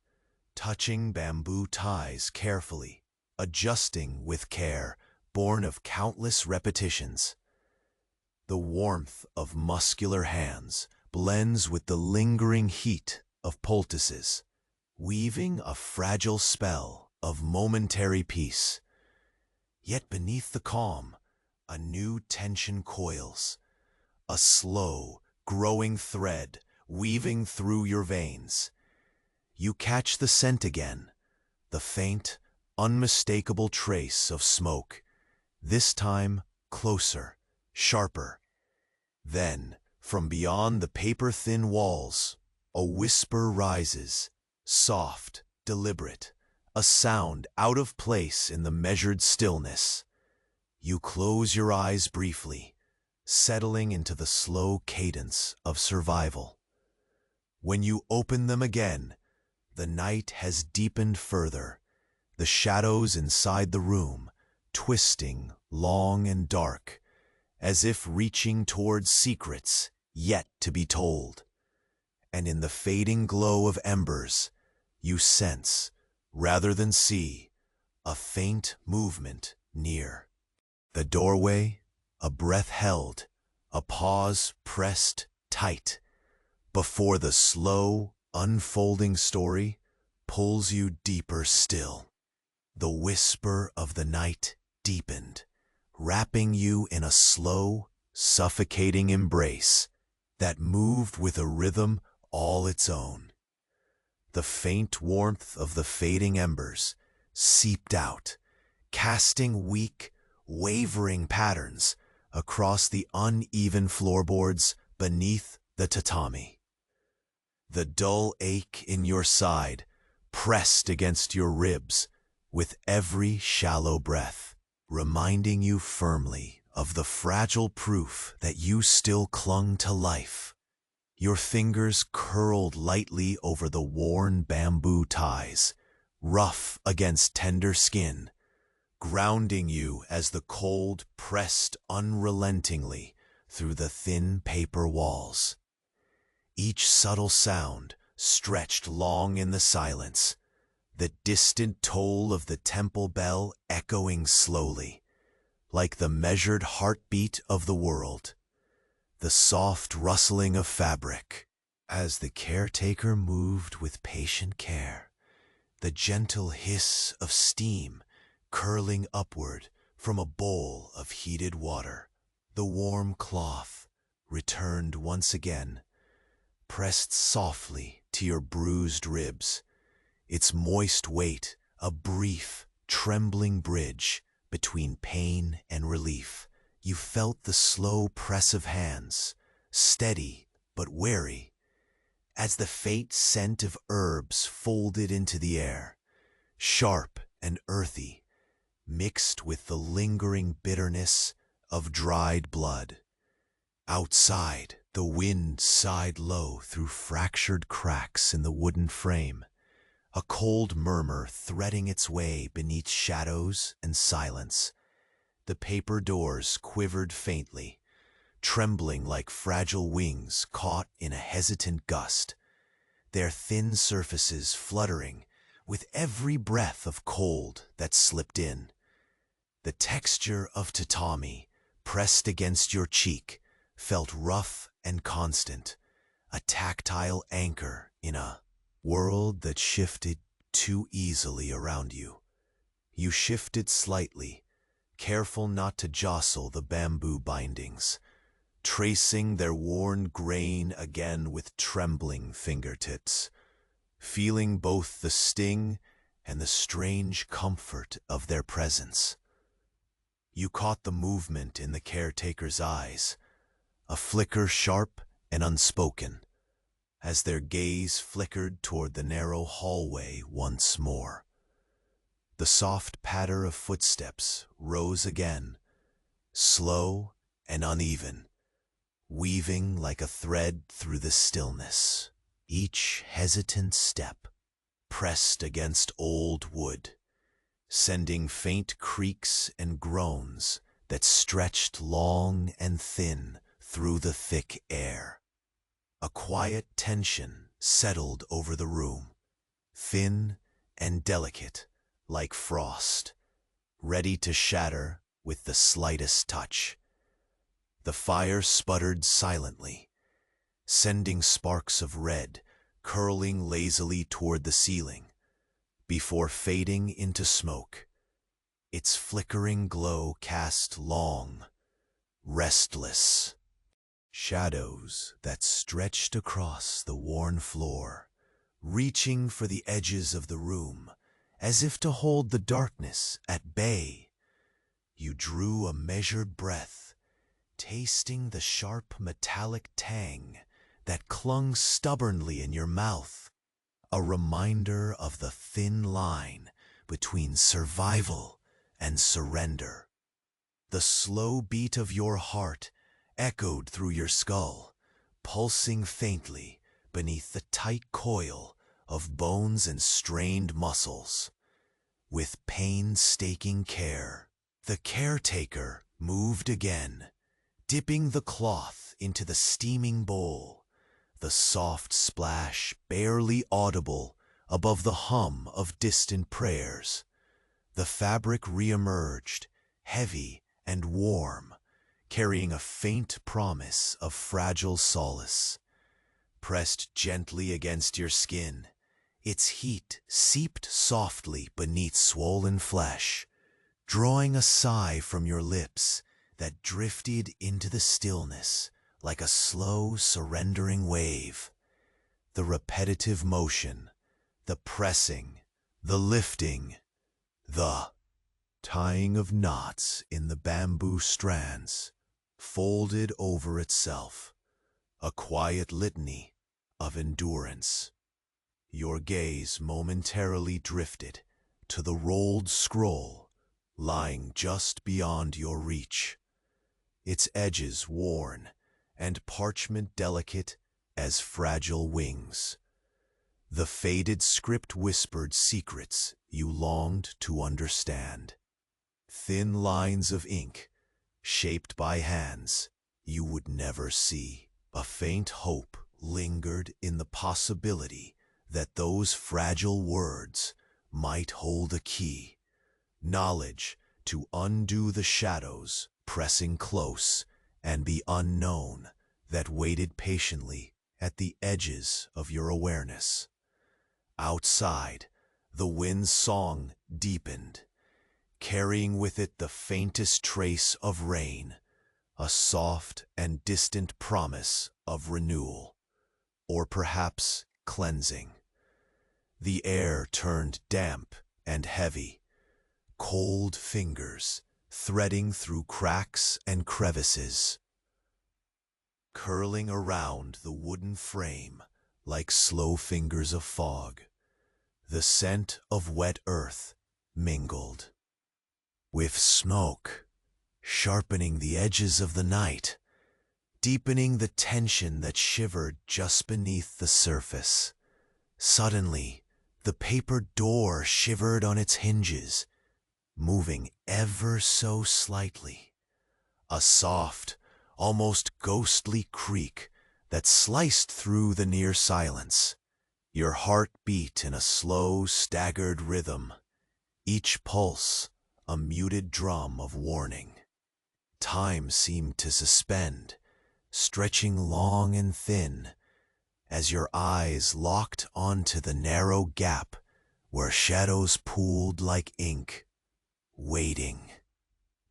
touching bamboo ties carefully, adjusting with care, born of countless repetitions. The warmth of muscular hands blends with the lingering heat of poultices, weaving a fragile spell of momentary peace. Yet beneath the calm, a new tension coils, a slow, growing thread weaving through your veins. You catch the scent again, the faint, unmistakable trace of smoke, this time closer, sharper. Then, from beyond the paper-thin walls, a whisper rises, soft, deliberate, a sound out of place in the measured stillness. You close your eyes briefly, settling into the slow cadence of survival. When you open them again, the night has deepened further, the shadows inside the room twisting long and dark, as if reaching towards secrets yet to be told. And in the fading glow of embers, you sense, rather than see, a faint movement near. The doorway, a breath held, a pause pressed tight, before the slow, unfolding story pulls you deeper still. The whisper of the night deepened, wrapping you in a slow, suffocating embrace that moved with a rhythm all its own. The faint warmth of the fading embers seeped out, casting weak, wavering patterns across the uneven floorboards beneath the tatami. The dull ache in your side pressed against your ribs with every shallow breath, reminding you firmly of the fragile proof that you still clung to life. Your fingers curled lightly over the worn bamboo ties, rough against tender skin, grounding you as the cold pressed unrelentingly through the thin paper walls. Each subtle sound stretched long in the silence, the distant toll of the temple bell echoing slowly, like the measured heartbeat of the world. The soft rustling of fabric, as the caretaker moved with patient care, the gentle hiss of steam curling upward from a bowl of heated water, the warm cloth returned once again, pressed softly to your bruised ribs, its moist weight a brief, trembling bridge between pain and relief. You felt the slow press of hands, steady but wary, as the faint scent of herbs folded into the air, sharp and earthy, mixed with the lingering bitterness of dried blood. Outside, the wind sighed low through fractured cracks in the wooden frame, a cold murmur threading its way beneath shadows and silence. The paper doors quivered faintly, trembling like fragile wings caught in a hesitant gust, their thin surfaces fluttering with every breath of cold that slipped in. The texture of tatami, pressed against your cheek, felt rough and constant, a tactile anchor in a world that shifted too easily around you. You shifted slightly, careful not to jostle the bamboo bindings, tracing their worn grain again with trembling fingertips, feeling both the sting and the strange comfort of their presence. You caught the movement in the caretaker's eyes, a flicker sharp and unspoken, as their gaze flickered toward the narrow hallway once more. The soft patter of footsteps rose again, slow and uneven, weaving like a thread through the stillness. Each hesitant step pressed against old wood, sending faint creaks and groans that stretched long and thin through the thick air. A quiet tension settled over the room, thin and delicate, like frost, ready to shatter with the slightest touch. The fire sputtered silently, sending sparks of red curling lazily toward the ceiling, before fading into smoke. Its flickering glow cast long, restless shadows that stretched across the worn floor, reaching for the edges of the room, as if to hold the darkness at bay. You drew a measured breath, tasting the sharp metallic tang that clung stubbornly in your mouth, a reminder of the thin line between survival and surrender. The slow beat of your heart echoed through your skull, pulsing faintly beneath the tight coil of bones and strained muscles. With painstaking care, the caretaker moved again, dipping the cloth into the steaming bowl, the soft splash barely audible above the hum of distant prayers. The fabric re-emerged, heavy and warm, carrying a faint promise of fragile solace. Pressed gently against your skin, its heat seeped softly beneath swollen flesh, drawing a sigh from your lips that drifted into the stillness like a slow, surrendering wave. The repetitive motion, the pressing, the lifting, the tying of knots in the bamboo strands folded over itself, a quiet litany of endurance. Your gaze momentarily drifted to the rolled scroll lying just beyond your reach, its edges worn and parchment delicate as fragile wings. The faded script whispered secrets you longed to understand. Thin lines of ink, shaped by hands you would never see. A faint hope lingered in the possibility that those fragile words might hold a key, knowledge to undo the shadows pressing close and the unknown that waited patiently at the edges of your awareness. Outside, the wind's song deepened, carrying with it the faintest trace of rain, a soft and distant promise of renewal, or perhaps cleansing. The air turned damp and heavy, cold fingers threading through cracks and crevices, curling around the wooden frame like slow fingers of fog. The scent of wet earth mingled with smoke, sharpening the edges of the night, deepening the tension that shivered just beneath the surface. Suddenly, the paper door shivered on its hinges, moving ever so slightly. A soft, almost ghostly creak that sliced through the near silence. Your heart beat in a slow, staggered rhythm, each pulse a muted drum of warning. Time seemed to suspend, stretching long and thin, as your eyes locked onto the narrow gap where shadows pooled like ink, waiting.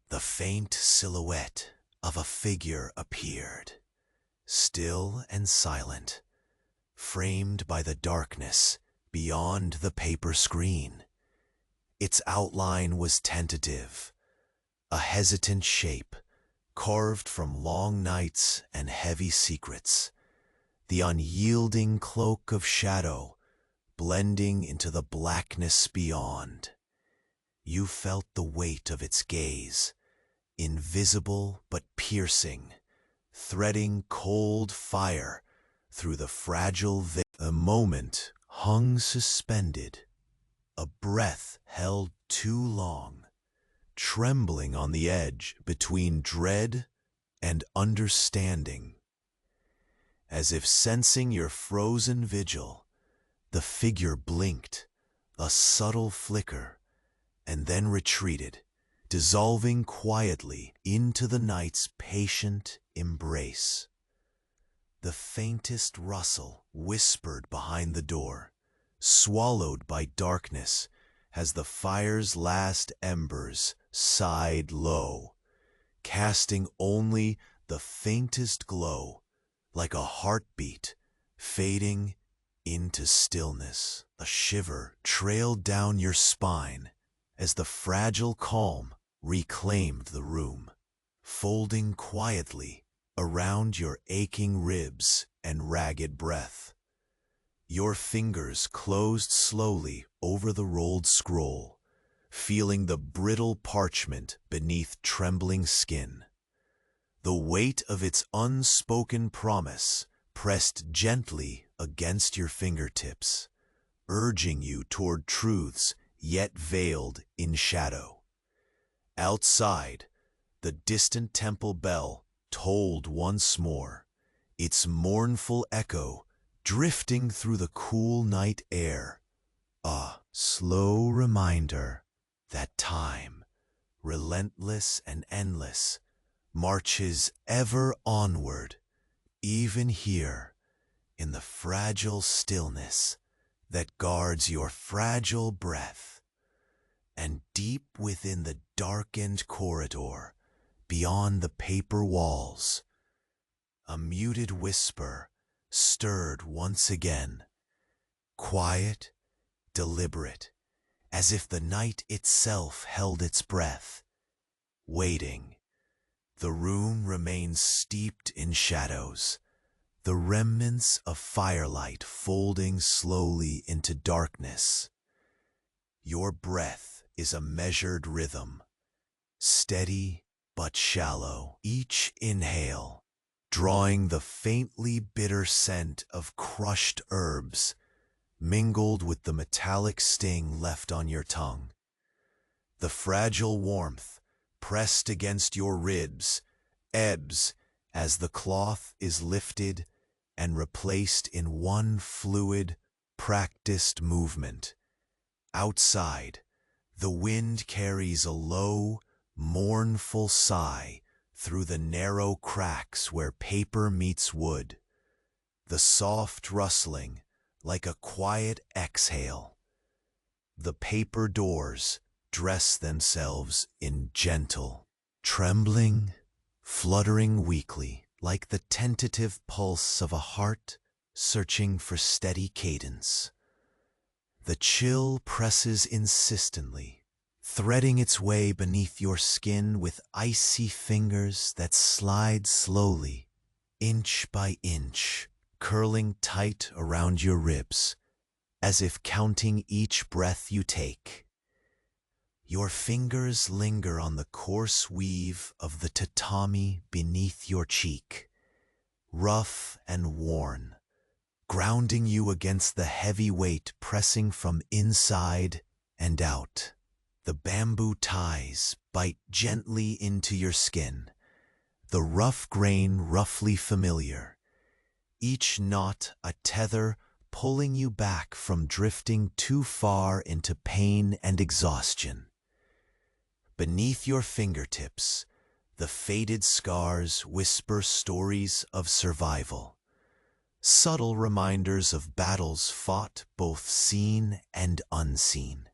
The faint silhouette of a figure appeared, still and silent, framed by the darkness beyond the paper screen. Its outline was tentative, a hesitant shape carved from long nights and heavy secrets, the unyielding cloak of shadow blending into the blackness beyond. You felt the weight of its gaze, invisible but piercing, threading cold fire through the fragile veil. A moment hung suspended, a breath held too long, trembling on the edge between dread and understanding. As if sensing your frozen vigil, the figure blinked, a subtle flicker, and then retreated, dissolving quietly into the night's patient embrace. The faintest rustle whispered behind the door, swallowed by darkness as the fire's last embers sighed low, casting only the faintest glow, like a heartbeat fading into stillness. A shiver trailed down your spine as the fragile calm reclaimed the room, folding quietly around your aching ribs and ragged breath. Your fingers closed slowly over the rolled scroll, feeling the brittle parchment beneath trembling skin. the weight of its unspoken promise pressed gently against your fingertips, urging you toward truths yet veiled in shadow. Outside, the distant temple bell tolled once more, its mournful echo drifting through the cool night air, a slow reminder that time, relentless and endless, marches ever onward, even here, in the fragile stillness that guards your fragile breath. And deep within the darkened corridor, beyond the paper walls, a muted whisper stirred once again, quiet, deliberate, as if the night itself held its breath, waiting. The room remains steeped in shadows, the remnants of firelight folding slowly into darkness. Your breath is a measured rhythm, steady but shallow, each inhale drawing the faintly bitter scent of crushed herbs mingled with the metallic sting left on your tongue. The fragile warmth pressed against your ribs ebbs as the cloth is lifted and replaced in one fluid, practiced movement. Outside, the wind carries a low, mournful sigh through the narrow cracks where paper meets wood, the soft rustling like a quiet exhale. The paper doors dress themselves in gentle, trembling, fluttering weakly like the tentative pulse of a heart searching for steady cadence. The chill presses insistently, threading its way beneath your skin with icy fingers that slide slowly, inch by inch, curling tight around your ribs, as if counting each breath you take. Your fingers linger on the coarse weave of the tatami beneath your cheek, rough and worn, grounding you against the heavy weight pressing from inside and out. The bamboo ties bite gently into your skin, the rough grain roughly familiar, each knot a tether pulling you back from drifting too far into pain and exhaustion. Beneath your fingertips, the faded scars whisper stories of survival, subtle reminders of battles fought both seen and unseen.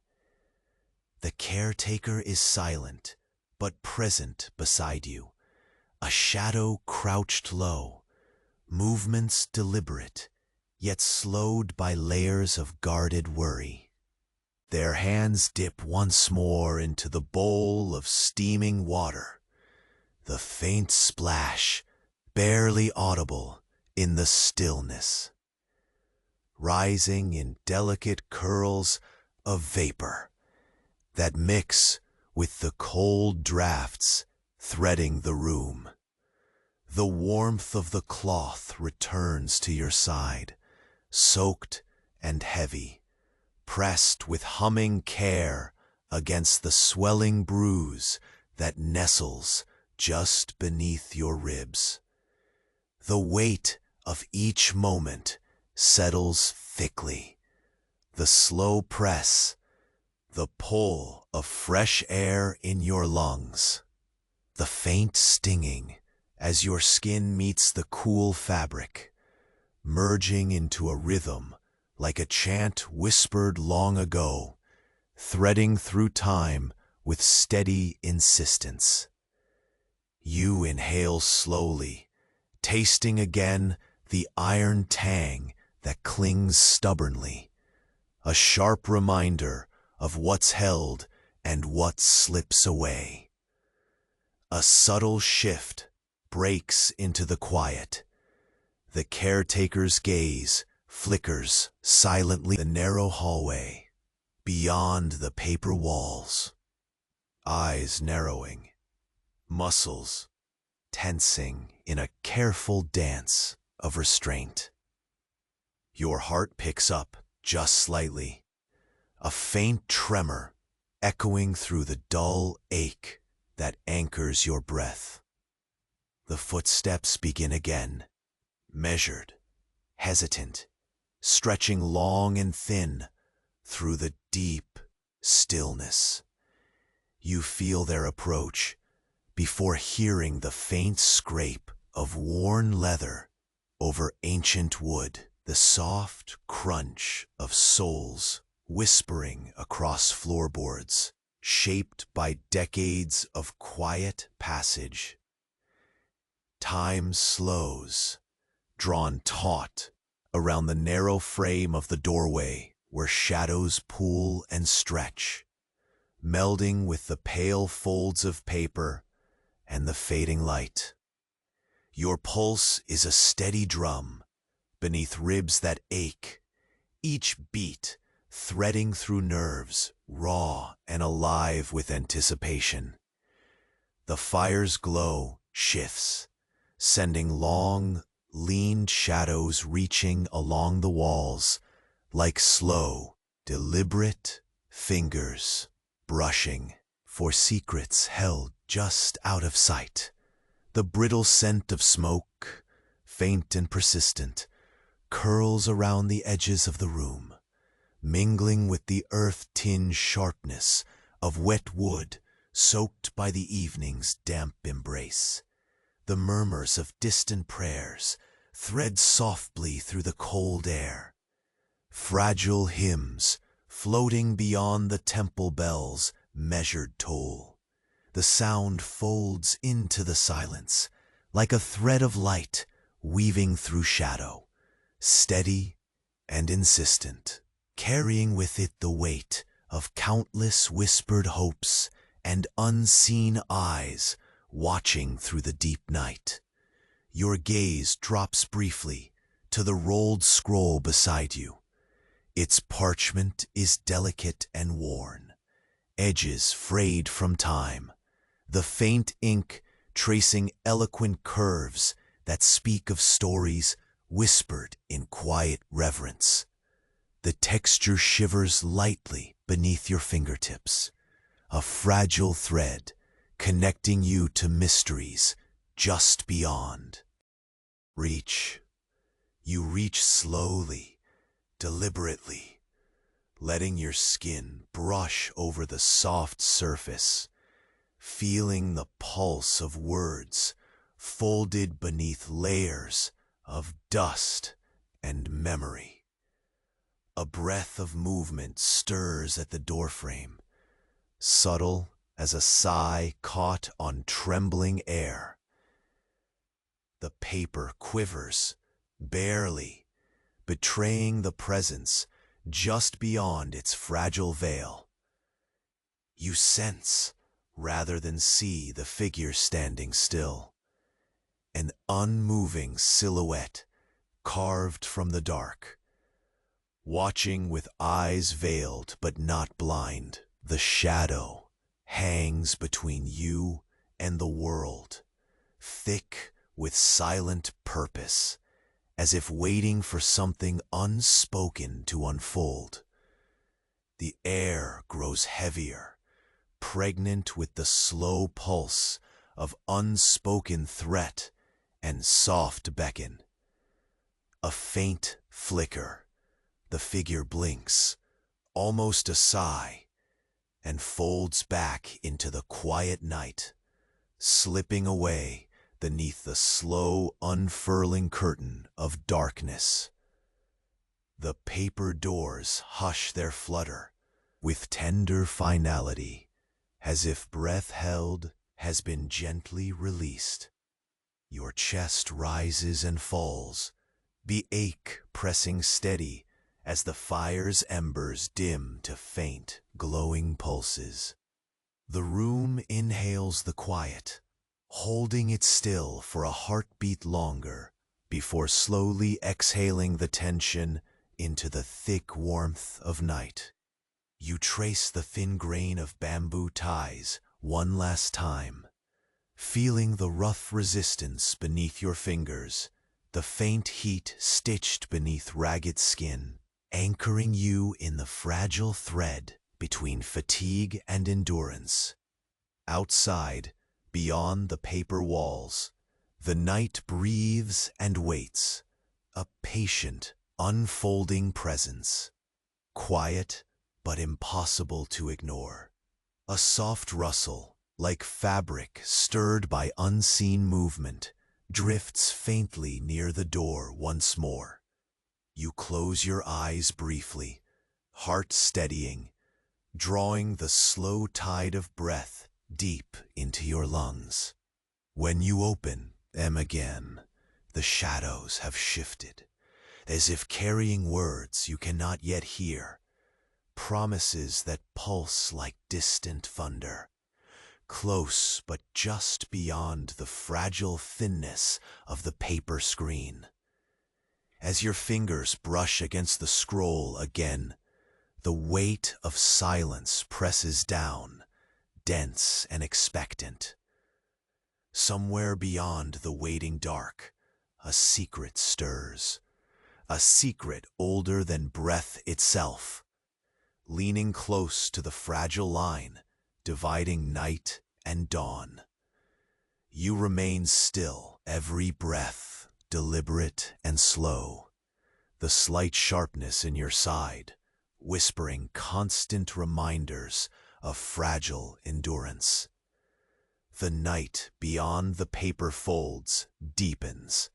The caretaker is silent, but present beside you, a shadow crouched low, movements deliberate, yet slowed by layers of guarded worry. Their hands dip once more into the bowl of steaming water, the faint splash barely audible in the stillness, rising in delicate curls of vapor that mix with the cold drafts threading the room. The warmth of the cloth returns to your side, soaked and heavy, pressed with humming care against the swelling bruise that nestles just beneath your ribs. The weight of each moment settles thickly, the slow press, the pull of fresh air in your lungs, the faint stinging as your skin meets the cool fabric, merging into a rhythm like a chant whispered long ago, threading through time with steady insistence. You inhale slowly, tasting again the iron tang that clings stubbornly, a sharp reminder of what's held and what slips away. A subtle shift breaks into the quiet. The caretaker's gaze flickers silently in the narrow hallway, beyond the paper walls, eyes narrowing, muscles tensing in a careful dance of restraint. Your heart picks up just slightly, a faint tremor echoing through the dull ache that anchors your breath. The footsteps begin again, measured, hesitant, stretching long and thin through the deep stillness. You feel their approach before hearing the faint scrape of worn leather over ancient wood, the soft crunch of soles whispering across floorboards, shaped by decades of quiet passage. Time slows, drawn taut around the narrow frame of the doorway where shadows pool and stretch, melding with the pale folds of paper and the fading light. Your pulse is a steady drum beneath ribs that ache, each beat threading through nerves raw and alive with anticipation. The fire's glow shifts, sending long, lean shadows reaching along the walls like slow, deliberate fingers brushing for secrets held just out of sight. The brittle scent of smoke, faint and persistent, curls around the edges of the room, mingling with the earth-tinged sharpness of wet wood soaked by the evening's damp embrace. The murmurs of distant prayers thread softly through the cold air, fragile hymns floating beyond the temple bell's measured toll. The sound folds into the silence like a thread of light weaving through shadow, steady and insistent, carrying with it the weight of countless whispered hopes and unseen eyes watching through the deep night. Your gaze drops briefly to the rolled scroll beside you. Its parchment is delicate and worn, edges frayed from time, the faint ink tracing eloquent curves that speak of stories whispered in quiet reverence. The texture shivers lightly beneath your fingertips, a fragile thread connecting you to mysteries just beyond. You reach slowly, deliberately, letting your skin brush over the soft surface, feeling the pulse of words folded beneath layers of dust and memory. A breath of movement stirs at the doorframe, subtle as a sigh caught on trembling air. The paper quivers, barely, betraying the presence just beyond its fragile veil. You sense, rather than see, the figure standing still, an unmoving silhouette carved from the dark, watching with eyes veiled but not blind. The shadow hangs between you and the world, thick with silent purpose, as if waiting for something unspoken to unfold. The air grows heavier, pregnant with the slow pulse of unspoken threat and soft beckon. A faint flicker, the figure blinks, almost a sigh, and folds back into the quiet night, slipping away beneath the slow unfurling curtain of darkness. The paper doors hush their flutter with tender finality, as if breath held has been gently released. Your chest rises and falls, the ache pressing steady as the fire's embers dim to faint, glowing pulses. The room inhales the quiet, holding it still for a heartbeat longer before slowly exhaling the tension into the thick warmth of night. You trace the thin grain of bamboo ties one last time, feeling the rough resistance beneath your fingers, the faint heat stitched beneath ragged skin, anchoring you in the fragile thread between fatigue and endurance. Outside, beyond the paper walls, the night breathes and waits, a patient, unfolding presence, quiet but impossible to ignore. A soft rustle, like fabric stirred by unseen movement, drifts faintly near the door once more. You close your eyes briefly, heart steadying, drawing the slow tide of breath deep into your lungs. When you open them again, the shadows have shifted, as if carrying words you cannot yet hear, promises that pulse like distant thunder, close but just beyond the fragile thinness of the paper screen. As your fingers brush against the scroll again, the weight of silence presses down, dense and expectant. Somewhere beyond the waiting dark, a secret stirs, a secret older than breath itself. Leaning close to the fragile line dividing night and dawn, you remain still, every breath deliberate and slow, the slight sharpness in your side whispering constant reminders of fragile endurance. The night beyond the paper folds deepens,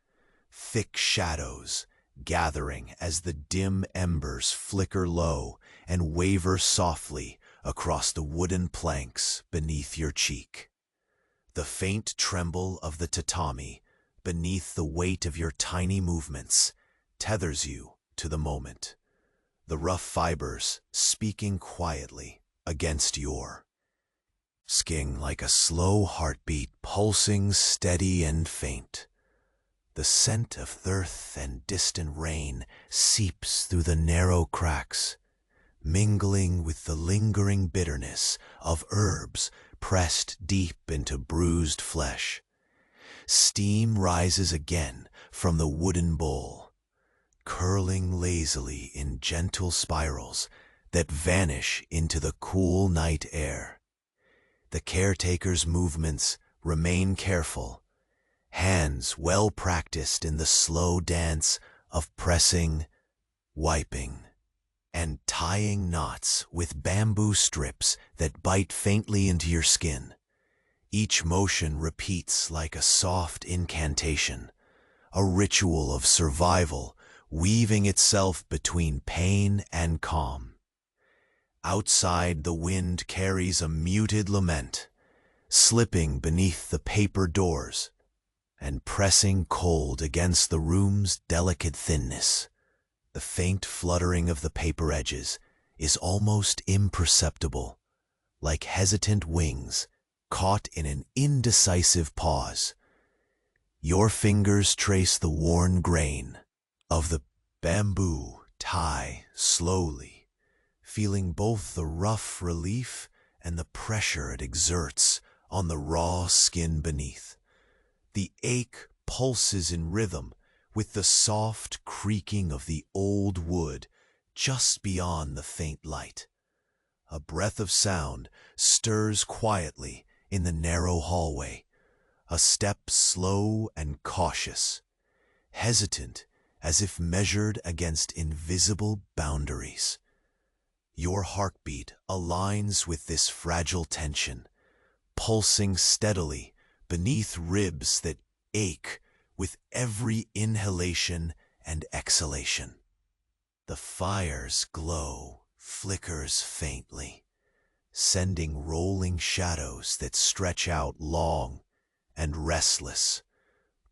thick shadows gathering as the dim embers flicker low and waver softly across the wooden planks beneath your cheek. The faint tremble of the tatami beneath the weight of your tiny movements tethers you to the moment, the rough fibers speaking quietly against your skin like a slow heartbeat pulsing steady and faint. The scent of earth and distant rain seeps through the narrow cracks, mingling with the lingering bitterness of herbs pressed deep into bruised flesh. Steam rises again from the wooden bowl, curling lazily in gentle spirals that vanish into the cool night air. The caretaker's movements remain careful, hands well practiced in the slow dance of pressing, wiping, and tying knots with bamboo strips that bite faintly into your skin. Each motion repeats like a soft incantation, a ritual of survival weaving itself between pain and calm. Outside, the wind carries a muted lament, slipping beneath the paper doors and pressing cold against the room's delicate thinness. The faint fluttering of the paper edges is almost imperceptible, like hesitant wings caught in an indecisive pause. Your fingers trace the worn grain of the bamboo tie slowly, feeling both the rough relief and the pressure it exerts on the raw skin beneath. The ache pulses in rhythm with the soft creaking of the old wood just beyond the faint light. A breath of sound stirs quietly in the narrow hallway, a step slow and cautious, hesitant as if measured against invisible boundaries. Your heartbeat aligns with this fragile tension, pulsing steadily beneath ribs that ache with every inhalation and exhalation. The fire's glow flickers faintly, sending rolling shadows that stretch out long and restless,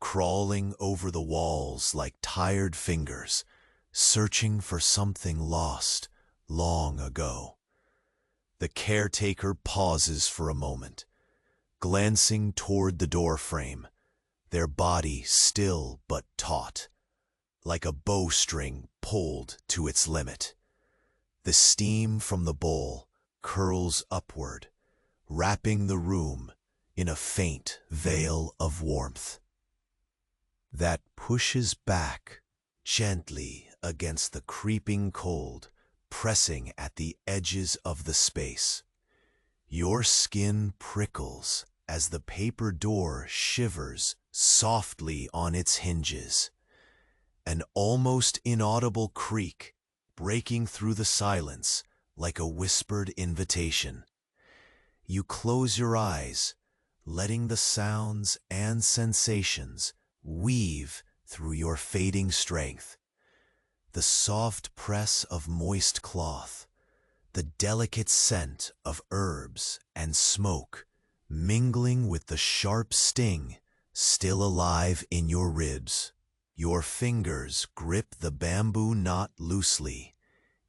crawling over the walls like tired fingers, searching for something lost long ago. The caretaker pauses for a moment, glancing toward the doorframe, their body still but taut, like a bowstring pulled to its limit. The steam from the bowl curls upward, wrapping the room in a faint veil of warmth that pushes back gently against the creeping cold, pressing at the edges of the space. Your skin prickles as the paper door shivers softly on its hinges, an almost inaudible creak breaking through the silence like a whispered invitation. You close your eyes, letting the sounds and sensations weave through your fading strength. The soft press of moist cloth, the delicate scent of herbs and smoke mingling with the sharp sting still alive in your ribs. Your fingers grip the bamboo knot loosely,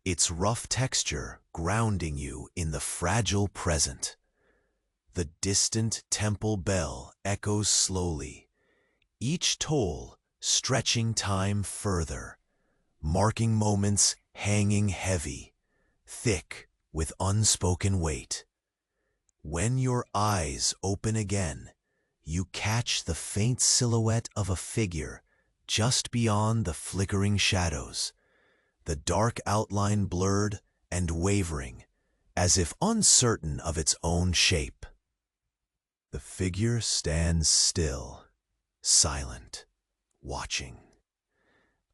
its rough texture grounding you in the fragile present. The distant temple bell echoes slowly, each toll stretching time further, marking moments hanging heavy, thick with unspoken weight. When your eyes open again, you catch the faint silhouette of a figure just beyond the flickering shadows, the dark outline blurred and wavering, as if uncertain of its own shape. The figure stands still, silent, watching.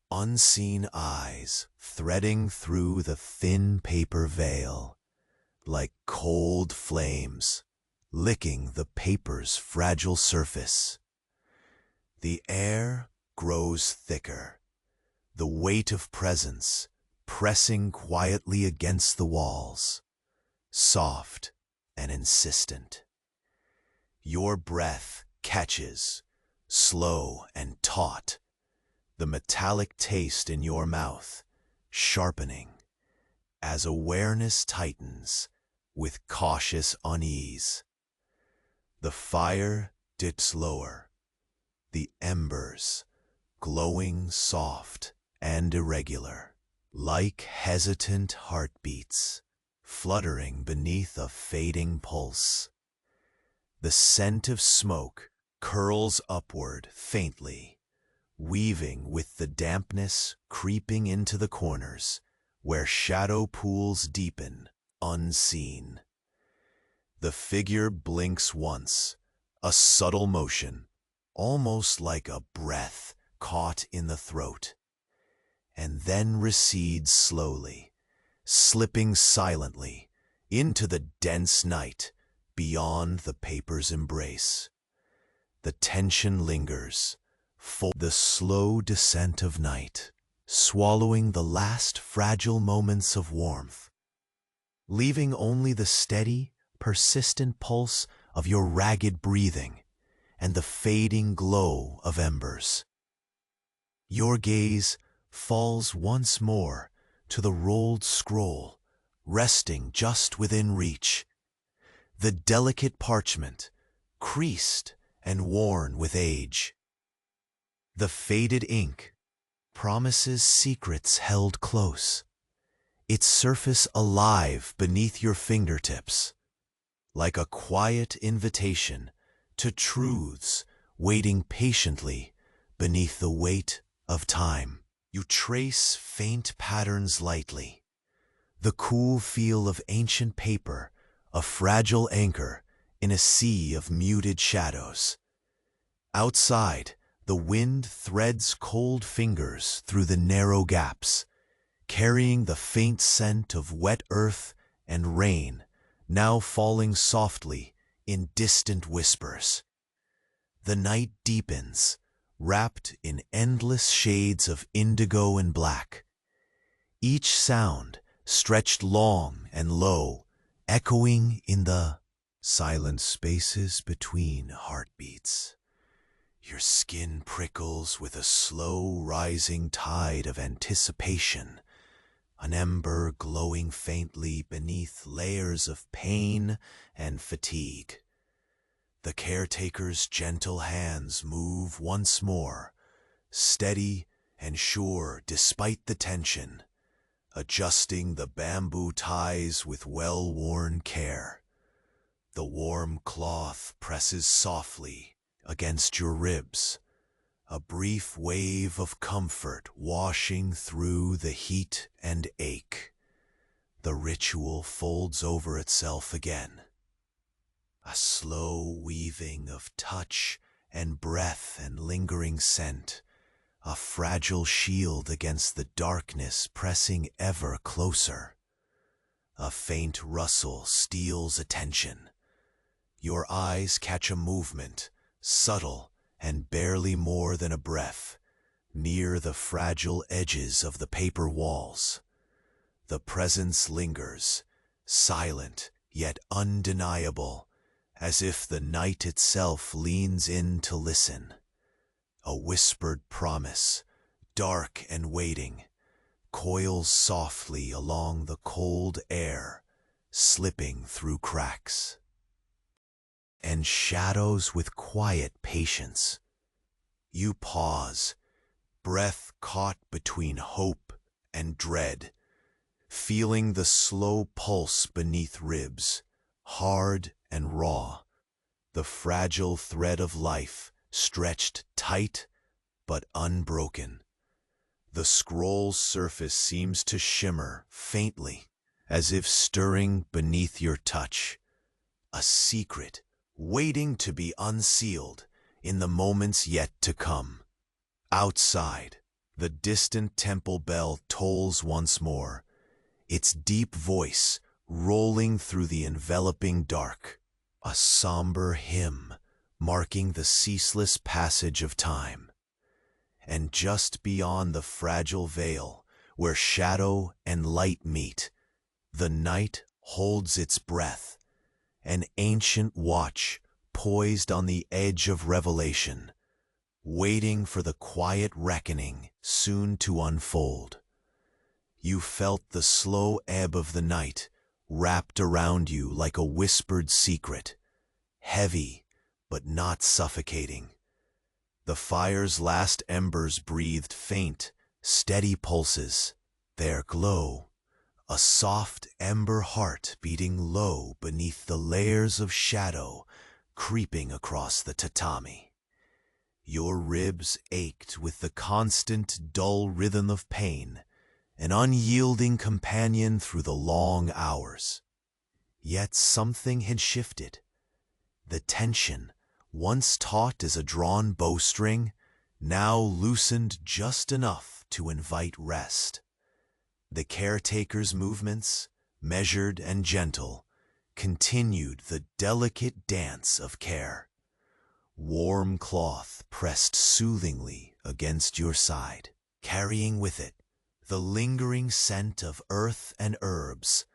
Unseen eyes threading through the thin paper veil, like cold flames, licking the paper's fragile surface. The air grows thicker, the weight of presence pressing quietly against the walls, soft and insistent. Your breath catches, slow and taut, the metallic taste in your mouth sharpening as awareness tightens with cautious unease. The fire dips lower, the embers glowing soft and irregular, like hesitant heartbeats fluttering beneath a fading pulse. The scent of smoke curls upward faintly, weaving with the dampness creeping into the corners, where shadow pools deepen, unseen. The figure blinks once, a subtle motion, almost like a breath caught in the throat, and then recedes slowly, slipping silently into the dense night beyond the paper's embrace. The tension lingers, for the slow descent of night, swallowing the last fragile moments of warmth, leaving only the steady, persistent pulse of your ragged breathing and the fading glow of embers. Your gaze falls once more to the rolled scroll, resting just within reach. The delicate parchment, creased and worn with age. The faded ink promises secrets held close, its surface alive beneath your fingertips, like a quiet invitation to truths waiting patiently beneath the weight of time. You trace faint patterns lightly, the cool feel of ancient paper, a fragile anchor in a sea of muted shadows. Outside, the wind threads cold fingers through the narrow gaps, carrying the faint scent of wet earth and rain, now falling softly in distant whispers. The night deepens, wrapped in endless shades of indigo and black, each sound stretched long and low, echoing in the silent spaces between heartbeats. Your skin prickles with a slow rising tide of anticipation, an ember glowing faintly beneath layers of pain and fatigue. The caretaker's gentle hands move once more, steady and sure despite the tension, adjusting the bamboo ties with well-worn care. The warm cloth presses softly against your ribs, a brief wave of comfort washing through the heat and ache. The ritual folds over itself again. A slow weaving of touch and breath and lingering scent, a fragile shield against the darkness pressing ever closer. A faint rustle steals attention. Your eyes catch a movement, subtle and barely more than a breath, near the fragile edges of the paper walls. The presence lingers, silent yet undeniable, as if the night itself leans in to listen. A whispered promise, dark and waiting, coils softly along the cold air, slipping through cracks. And shadows with quiet patience. You pause, breath caught between hope and dread, feeling the slow pulse beneath ribs, hard and raw, the fragile thread of life stretched tight but unbroken. The scroll's surface seems to shimmer faintly, as if stirring beneath your touch. A secret waiting to be unsealed in the moments yet to come. Outside, the distant temple bell tolls once more, its deep voice rolling through the enveloping dark, a somber hymn marking the ceaseless passage of time. And just beyond the fragile veil, where shadow and light meet, the night holds its breath, an ancient watch poised on the edge of revelation, waiting for the quiet reckoning soon to unfold. You felt the slow ebb of the night wrapped around you like a whispered secret, heavy but not suffocating. The fire's last embers breathed faint, steady pulses, their glow, a soft ember heart beating low beneath the layers of shadow creeping across the tatami. Your ribs ached with the constant dull rhythm of pain, an unyielding companion through the long hours. Yet something had shifted. The tension, once taut as a drawn bowstring, now loosened just enough to invite rest. The caretaker's movements, measured and gentle, continued the delicate dance of care. Warm cloth pressed soothingly against your side, carrying with it the lingering scent of earth and herbs,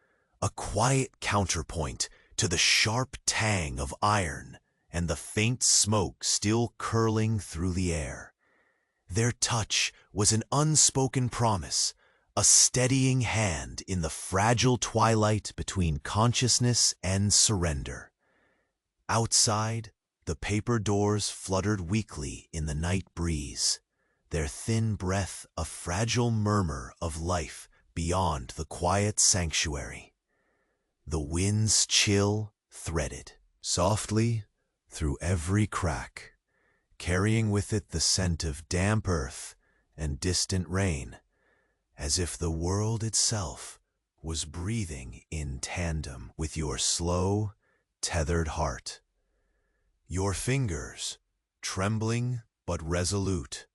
a quiet counterpoint to the sharp tang of iron and the faint smoke still curling through the air. Their touch was an unspoken promise, a steadying hand in the fragile twilight between consciousness and surrender. Outside, the paper doors fluttered weakly in the night breeze, their thin breath a fragile murmur of life beyond the quiet sanctuary. The wind's chill threaded softly through every crack, carrying with it the scent of damp earth and distant rain, as if the world itself was breathing in tandem with your slow, tethered heart. Your fingers, trembling but resolute,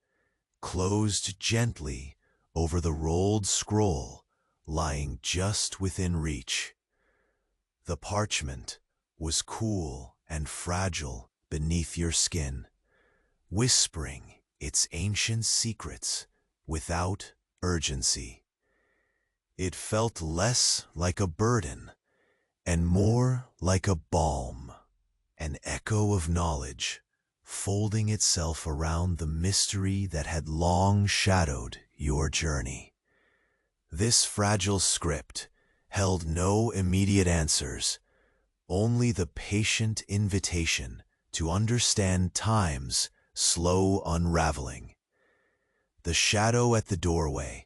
closed gently over the rolled scroll lying just within reach. The parchment was cool and fragile beneath your skin, whispering its ancient secrets without urgency. It felt less like a burden and more like a balm, an echo of knowledge folding itself around the mystery that had long shadowed your journey. This fragile script held no immediate answers, only the patient invitation to understand time's slow unraveling. The shadow at the doorway,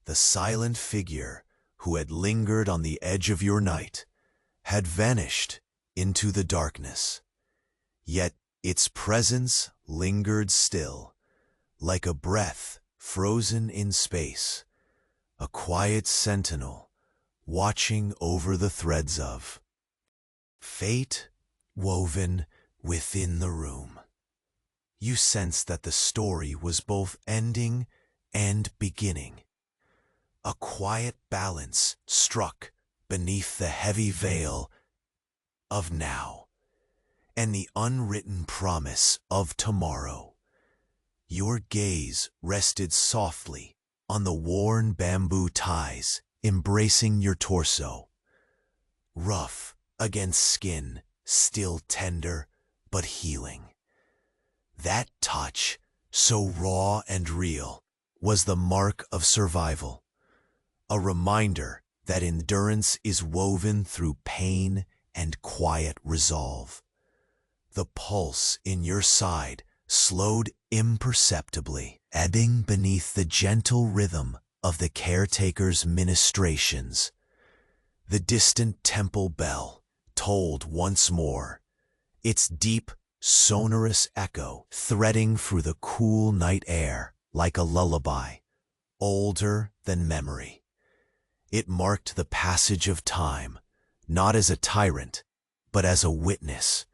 the silent figure who had lingered on the edge of your night, had vanished into the darkness. Yet its presence lingered still, like a breath frozen in space, a quiet sentinel watching over the threads of fate woven within the room. You sensed that the story was both ending and beginning. A quiet balance struck beneath the heavy veil of now and the unwritten promise of tomorrow. Your gaze rested softly on the worn bamboo ties embracing your torso. Rough against skin, still tender but healing. That touch, so raw and real, was the mark of survival. A reminder that endurance is woven through pain and quiet resolve. The pulse in your side slowed imperceptibly, ebbing beneath the gentle rhythm of the caretaker's ministrations. The distant temple bell tolled once more, its deep, sonorous echo threading through the cool night air like a lullaby, older than memory. It marked the passage of time, not as a tyrant, but as a witness,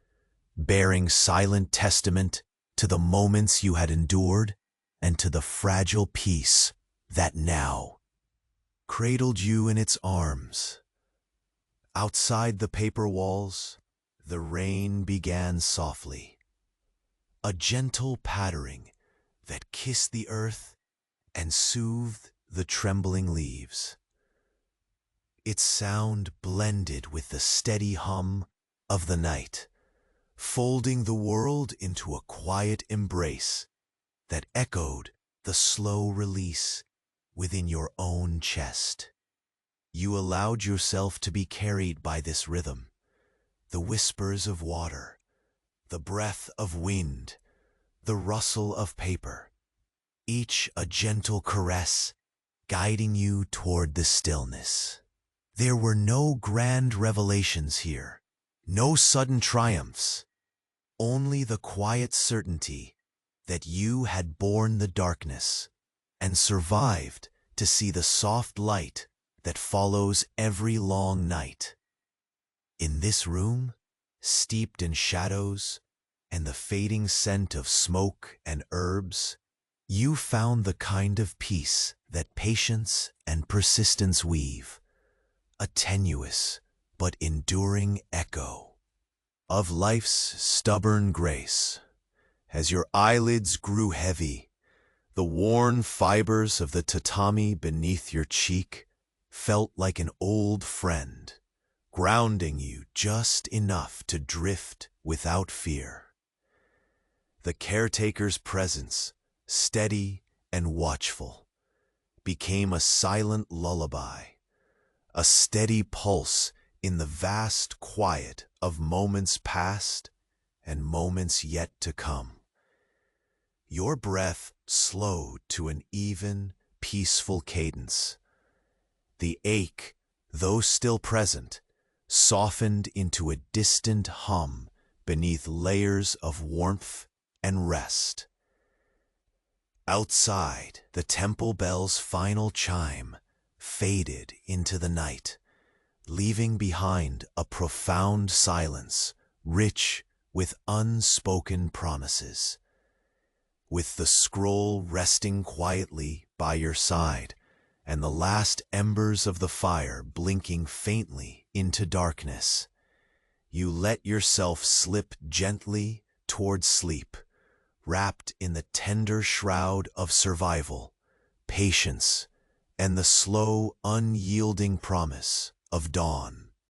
bearing silent testament to the moments you had endured and to the fragile peace that now cradled you in its arms. Outside the paper walls, the rain began softly, a gentle pattering that kissed the earth and soothed the trembling leaves. Its sound blended with the steady hum of the night, folding the world into a quiet embrace that echoed the slow release within your own chest. You allowed yourself to be carried by this rhythm, the whispers of water, the breath of wind, the rustle of paper, each a gentle caress guiding you toward the stillness. There were no grand revelations here, no sudden triumphs, only the quiet certainty that you had borne the darkness and survived to see the soft light that follows every long night. In this room, steeped in shadows and the fading scent of smoke and herbs, you found the kind of peace that patience and persistence weave, a tenuous but enduring echo of life's stubborn grace. As your eyelids grew heavy, the worn fibers of the tatami beneath your cheek felt like an old friend, grounding you just enough to drift without fear. The caretaker's presence, steady and watchful, became a silent lullaby, a steady pulse in the vast quiet of moments past and moments yet to come. Your breath slowed to an even, peaceful cadence. The ache, though still present, softened into a distant hum beneath layers of warmth and rest. Outside, the temple bell's final chime faded into the night, leaving behind a profound silence, rich with unspoken promises. With the scroll resting quietly by your side, and the last embers of the fire blinking faintly into darkness, you let yourself slip gently toward sleep, wrapped in the tender shroud of survival, patience, and the slow, unyielding promise of dawn.